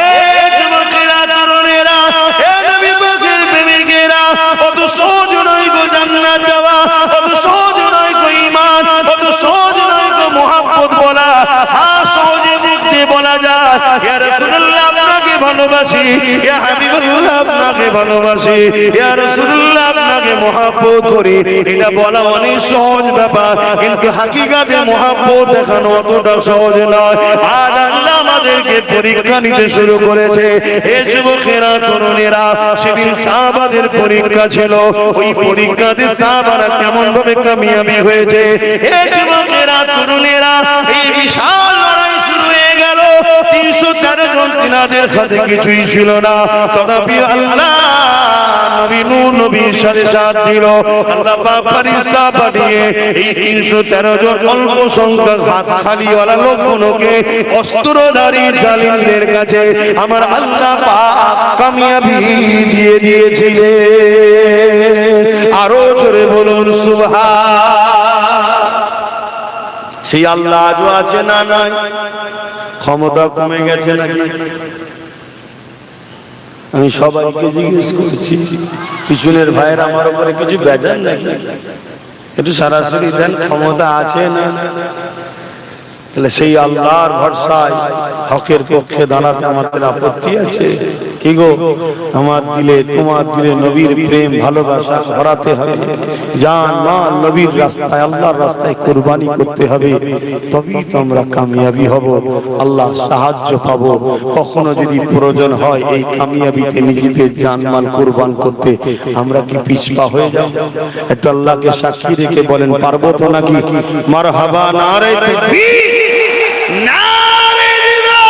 এ যুবকেরা, তরুণেরা, হে নবী পাকের প্রেমিকেরা, অত সহজ নয় গো জান্নাত যাওয়া, অত সহজ নয় গো ঈমান, অত সহজ নয় গো মুহাব্বত বলা। হ্যাঁ, সহজে মুখ দিয়ে বলা যায়, ইয়া রাসূলুল্লাহ আপনাকে ভালোবাসি, ইয়া হাবিবাল্লাহ আপনাকে ভালোবাসি, ইয়া রাসূলুল্লাহ আপনাকে মুহাব্বত করি, এটা বলা অনেক সহজ ব্যাপার, কিন্তু হাকিকাতে মুহাব্বত দেখানো অতটা সহজ নয়। আজ আল্লাহ আমাদেরকে পরীক্ষা নিতে শুরু করেছে। এ যুবকেরা, তরুণেরা, সেদিন সাহাবাদের পরীক্ষা ছিল, ওই পরীক্ষাতে সাহাবারা কেমন ভাবে কামিয়াবি হয়েছে। এ যুবকেরা, তরুণেরা, এই বিশাল লড়াই শুরু হয়ে গেল। 313 জন, তিনাদের সাথে কিছুই ছিল না, তথাপি আল্লাহ নবী নূর নবীর সাথে সাথ দিল। আল্লাহ পাক ফেরেশতা পাঠিয়ে এই 313 জন অল্প সংখ্যক হাত খালিওয়ালা লোকগুলোকে অস্ত্রধারী জালিমদের কাছে আমার আল্লাহ পাক কামিয়াবি দিয়ে দিয়েছিলেন। আরো জোরে বলুন সুবহান। সেই আল্লাহ আজও আছে না নাই? ক্ষমতা কমে গেছে নাকি? আমি সবাইকে জিজ্ঞেস করছি, পিছনের ভাইয়ের আমার উপরে কিছু বেজান নাকি? একটু সরাসরি দেন, ক্ষমতা আছে না? তাহলে সেই আল্লাহর ভরসায় হকের পক্ষে দাঁড়াতে আমাদের আপত্তি আছে কি গো? আমার দিলে, তোমার দিলে নবীর প্রেম ভালোবাসা ভরাতে হবে, জান মাল নবীর রাস্তায়, আল্লাহর রাস্তায় কুরবানি করতে হবে, তবেই তো আমরা কামিয়াবি হব, আল্লাহ সাহায্য পাবো। কখনো যদি প্রয়োজন হয় এই কামিয়াবিতে নিজেদের জানমাল কুরবান করতে, আমরা কি পিছপা হয়ে যাব? একটু আল্লাহকে সাক্ষী রেখে বলেন, পারবো তো নাকি? মারহাবা, নারে তাকবীর, নারে দিবে,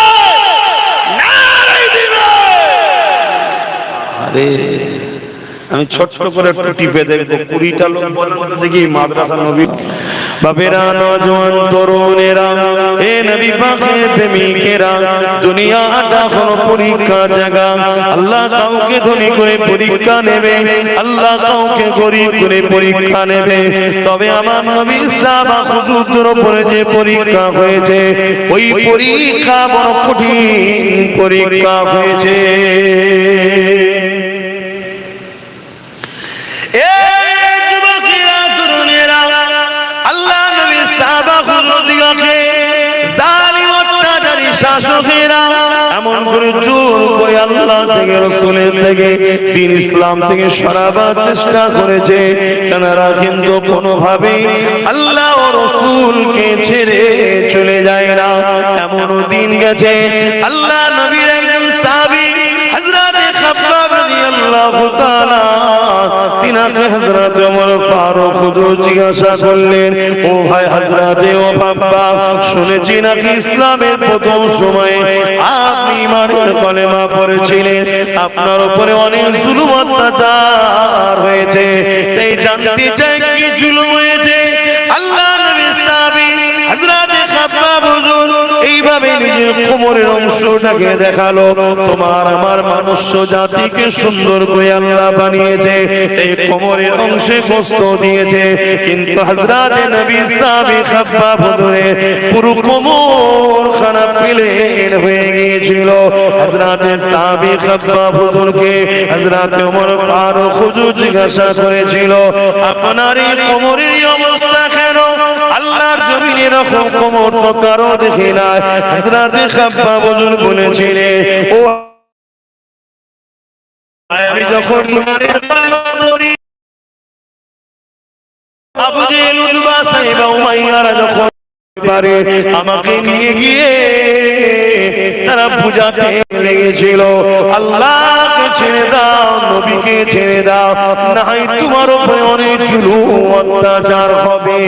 নারে দিবে। আরে আমি ছোট্ট করে একটু টিপে দেখবো, 20টা লোক বলেন দেখি মাদ্রাসা নবী বাপেরা, নওজোয়ান তরুণেরা, এ নবী পাকের প্রেমিকেরা, দুনিয়াটা হলো পরীক্ষার জায়গা। আল্লাহ কাউকে ধনী করে পরীক্ষা নেবে, আল্লাহ কাউকে গরিব করে পরীক্ষা নেবে। তবে আমার নবী সাহাবা হুজুরদের উপরে যে পরীক্ষা হয়েছে, ওই পরীক্ষা বড় কঠিন পরীক্ষা হয়েছে। এমন করে জোর করে আল্লাহ থেকে, রাসূলের থেকে, দ্বীন ইসলাম থেকে সরাবার চেষ্টা করেছে। তারা কিন্তু কোনোভাবে আল্লাহ ও রাসূলকে ছেড়ে চলে যায় না। এমন দিন গেছে, আল্লাহ নবীর একজন সাহাবী হযরত খাব্বাব রাদিয়াল্লাহু তাআলা, তিনাকে হযরত ওমর ফারুক হুজুর জিজ্ঞাসা করলেন, ও ভাই হযরতে ও বাবা, শুনেছি নাকি ইসলামের প্রথম সময়ে আপনি ঈমানের কলেমা পড়েছিলেন, আপনার উপরে অনেক জুলুম অত্যাচার হয়েছে, তাই জানতে চাই কি জুলুম হয়েছে? ভাবে নিজের কোমরের অংশটাকে দেখালো। তোমার আমার মনুষ্য জাতিকে সুন্দর করে আল্লাহ বানিয়েছে, এই কোমরের অংশে গোশত দিয়েছে, কিন্তু হযরত নবী সাহাবী খাব্বাব হুজুরের পুরো কোমর খারাপ প্লেন হয়ে গিয়েছিল। হযরত সাহাবী খাব্বাব হুজুরকে হযরত ওমর ফারুক হুজুর জিজ্ঞাসা করেছিল, আপনার এই কোমরের অবস্থা কেন? আল্লাহর জমিনে এরকম কোমর তো কারো দেখি না। হযরত খাব্বাব হুজুর বলেছিলেন, ও আমি যখন ইমানের কালেমা পড়ি, আবু জেহেল উতবা সাইবা উমাইয়ারা যখন পারে আমাকে নিয়ে গিয়ে তারা বুঝাতে লেগেছিল, আল্লাহকে ছেড়ে দাও, নবীকে ছেড়ে দাও, না হয় তোমার উপরে অনেক জুলুম অত্যাচার হবে।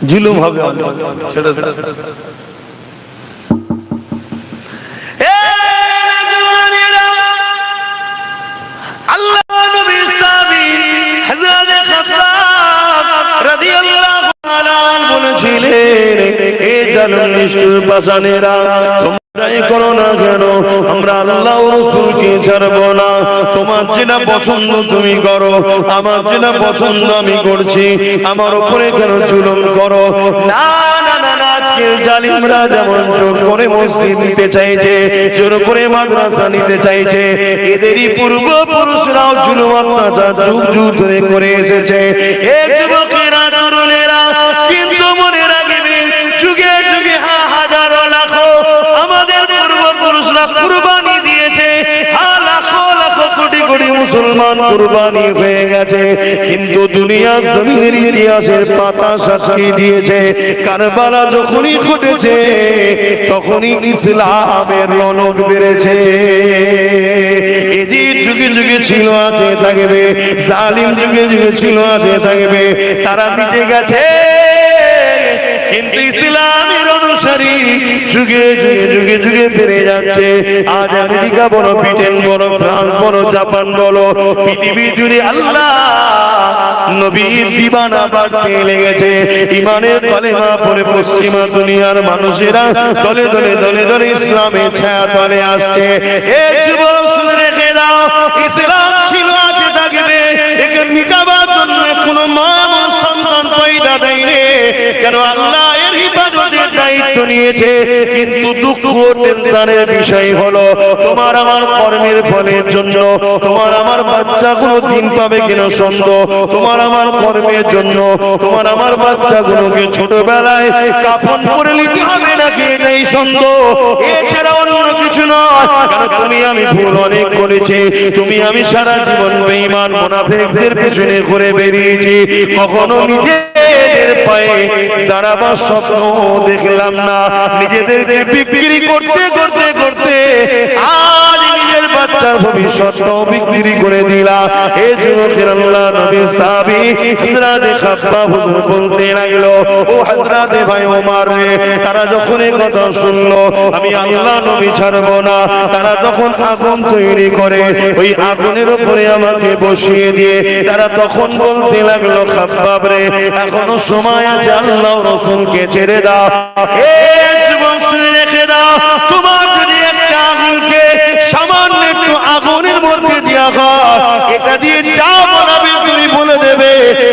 জুলুম হবে, ছেড়ে দাও। আমরা আল্লাহ রাসূলকে ছাড়বো না, তোমার যেটা পছন্দ তুমি করো, আমার যেটা পছন্দ আমি করছি, আমার উপরে কেন জুলুম করো? না না না না, আজকের জালিমরা যেমন জোর করে মসজিদ নিতে চাইছে, জোর করে মাদ্রাসা নিতে চাইছে, এদেরই পূর্বপুরুষরাও জুলুম অত্যাচার যুগ যুগ ধরে করে এসেছে। এই যুবকেরা তরুণেরা কিন্তু মনে রাখবে, যুগে যুগে হাজারো লাখো আমাদের পূর্বপুরুষরা কুরবানি দিয়েছে, লাখো লাখো কোটি কোটি মুসলমান কুরবানি হয়ে গেছে, কিন্তু দুনিয়া জমিনের ইতিহাসের পাতা সাক্ষী দিয়েছে, কারবালা যখনই ঘটেছে তখনই ইসলামের রনক বেড়েছে। এই যে যুগে যুগে ছিল আছে থাকবে, জালিম যুগে যুগে ছিল আছে থাকবে, তারা মিটে গেছে, কিন্তু ইসলামের অনুসারী যুগে যুগে যুগে যুগে বেড়ে যাচ্ছে। আজ আমেরিকা বলো, ব্রিটেন বলো, ফ্রান্স বলো, জাপান বলো, পৃথিবী জুড়ে আল্লাহ নবীর দিবানা বাড়তে লেগেছে। ইমানের কলেমা পড়ে পশ্চিমা দুনিয়ার মানুষেরা দলে দলে দলে দলে ইসলামের ছায়া তলে আসছে। এই যুবক শুনে রেখে দাও, ইসলাম ছিল আছে থাকবে, একে মিটাবার জন্য কোনো মা সন্তান পয়দা দেয়নি, কেন আল্লাহ এর হিফাজতের দায়িত্ব নিয়েছে। কিন্তু দুঃখ টেনশনের বিষয় হলো, তোমার আমার কর্মের ফলের জন্য তোমার আমার বাচ্চাগুলো দিন পাবে কিনা সন্দেহ, তোমার আমার কর্মের জন্য তোমার আমার বাচ্চাগুলোকে ছোটবেলায় কাফন পরে নিতে হবে নাকি এটাই সন্দেহ, এছাড়া অন্য কিছু নয়। কারণ তুমি আমি ভুল অনেক করেছি, তুমি আমি সারা জীবন বেঈমান মুনাফিকদের পেছনে ঘুরে বেরিয়েছি, কখনো নিজেদের পায়ে দাঁড়াবার স্বপ্ন দেখলাম না, নিজেদেরকে বিক্রি করতে করতে করতে আজ নিজের বাচ্চার ভবিষ্যৎটাও বিক্রি করে দিলা। এই যুবকের আল্লাহ নবী সাহাবী হযরত খাব্বাব হুজুর বলতে লাগলো, ও হযরত ভাই ওমর রে, তারা যখন এই কথা শুনলো আমি আল্লাহ নবী ছাড়বো না, তারা তখন আগুন তৈরি করে ওই আগুনের উপরে আমাকে বসিয়ে দিয়ে তারা তখন বলতে লাগলো, খাব্বাব রে, এখনো সময় আছে, আল্লাহ রাসূলকে ছেড়ে দাও। এই যুবক শুনে রেখে দাও, তোমার যদি একটা আগুনকে সামান্য একটু আগুনের মধ্যে দেওয়া হয়, এটা দিয়ে যা বানাবে তুমি বলে দেবে,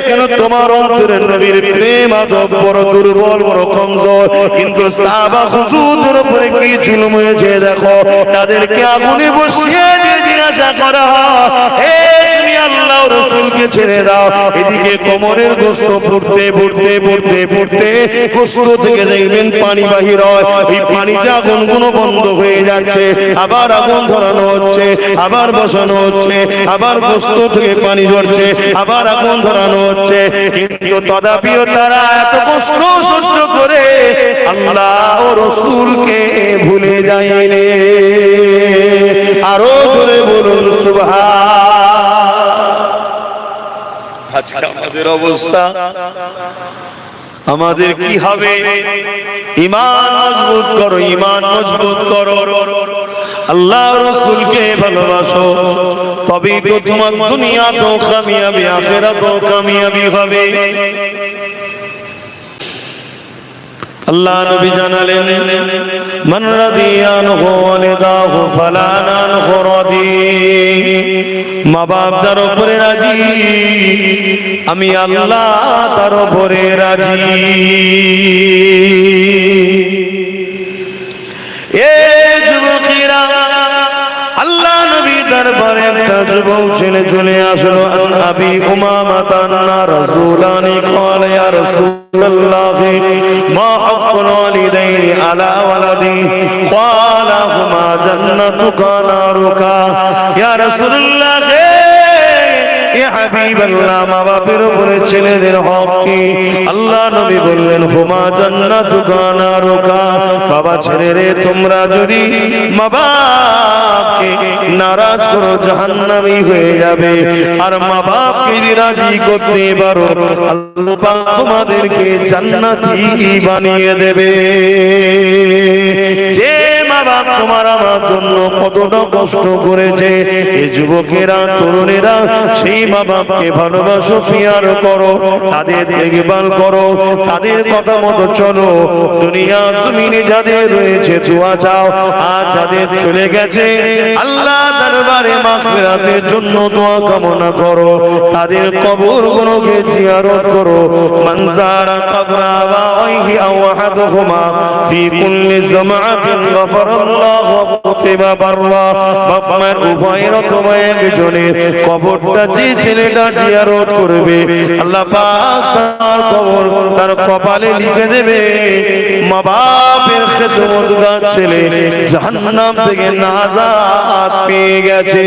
কেন তোমার অন্তরের নবীর প্রেম আদব বড় দুর্বল, বড় কমজোর। কিন্তু সাহাবা হুজুরদের উপরে কি জুলুম হয়েছে দেখো, তাদেরকে আগুনে বসিয়ে দিয়ে জিজ্ঞাসা করা হয়, তুমি আল্লাহ রাসূলকে ছেড়ে দাও। এদিকে কোমরের গোশত পড়তে পড়তে পড়তে পড়তে গোশত থেকে দেখবেন পানি বাহির হয়, এই পানিতে আগুনগুলো বন্ধ হয়ে যাচ্ছে, আবার আগুন ধরানো হচ্ছে, আবার বসানো হচ্ছে, আবার গোশত থেকে পানি ঝরছে, আবার আগুন ধরানো হচ্ছে, কিন্তু তথাপিও তারা এত কষ্ট সহ্য করে আল্লাহ ও রাসূলকে ভুলে যায়নি। আরো জোরে বলুন সুবহান। আজকে আমাদের অবস্থা, আমাদের কি হবে? ঈমান মজবুত করো, ঈমান মজবুত করো, আল্লাহ রাসূলকে ভালোবাসো, তবেই তো তোমার দুনিয়াতেও কামিয়াবি আখিরাতেও কামিয়াবি হবে। আল্লাহ নবী জানালেন মান রাদিয়ানহু ওয়ালিদাহু ফালা নানহু রাদি, মা বাপ যার উপরে রাজি আমি আল্লাহ তার উপরে রাজি। এ যুবকেরা, আল্লাহ নবী দরবারে একটা যুবক ছেলে চলে আসলো। আবি উমামা তান্না রাসূলানি ক্বালা ইয়া রাসূলুল্লাহ মা হাক্কুল ওয়ালিদাইনি আলা ওয়ালাদি ক্বালা হুমা জান্নাতুকা নারুকা। ইয়া রাসূলুল্লাহ, ইয়া হাবিবাল্লাহ, মা বাপের উপরে ছেলেদের হক কি? আল্লাহ নবী বললেন হুমা জান্নাতুকা নারুকা। বাবা ছেলেরে, তোমরা যদি মা বাপকে নারাজ করো জাহান্নামী হয়ে যাবে, আর মা বাপকে যদি রাজি করতে পারো আল্লাহ পাক তোমাদেরকে জান্নাতি বানিয়ে দেবে। যে মা বাপ তোমার আমার জন্য কতটা কষ্ট করেছে, এই যুবকেরা তরুণেরা সেই মা বাপকে ভালোবাসো, পিয়ার করো, তাদের দেখভাল করো, তাদের কথা মতো চলো। দুনিয়া জমিনে যাদের রয়েছে দোয়া চাও, আর যাদের চলে গেছে আল্লাহ দরবারে মাগফিরাতের জন্য দোয়া কামনা করো। তাদের কবরগুলোকে জিয়ারত করো। মান যারা কবরা আবাইহি আও আহাদুহুমা ফি কুল্লি জামাআতিন গফারাল্লাহু কুতিবা বাররা। বাপ মায়ের উভয়ের অথবা একজনের কবরটা যে ছেলেটা জিয়ারত করবে আল্লাহ পাক তার কবর তার কপালে লিখে দেবে মা বাপের খেদমতগার ছেলে জাহান্নাম থেকে নাজাত পেয়ে গেছে।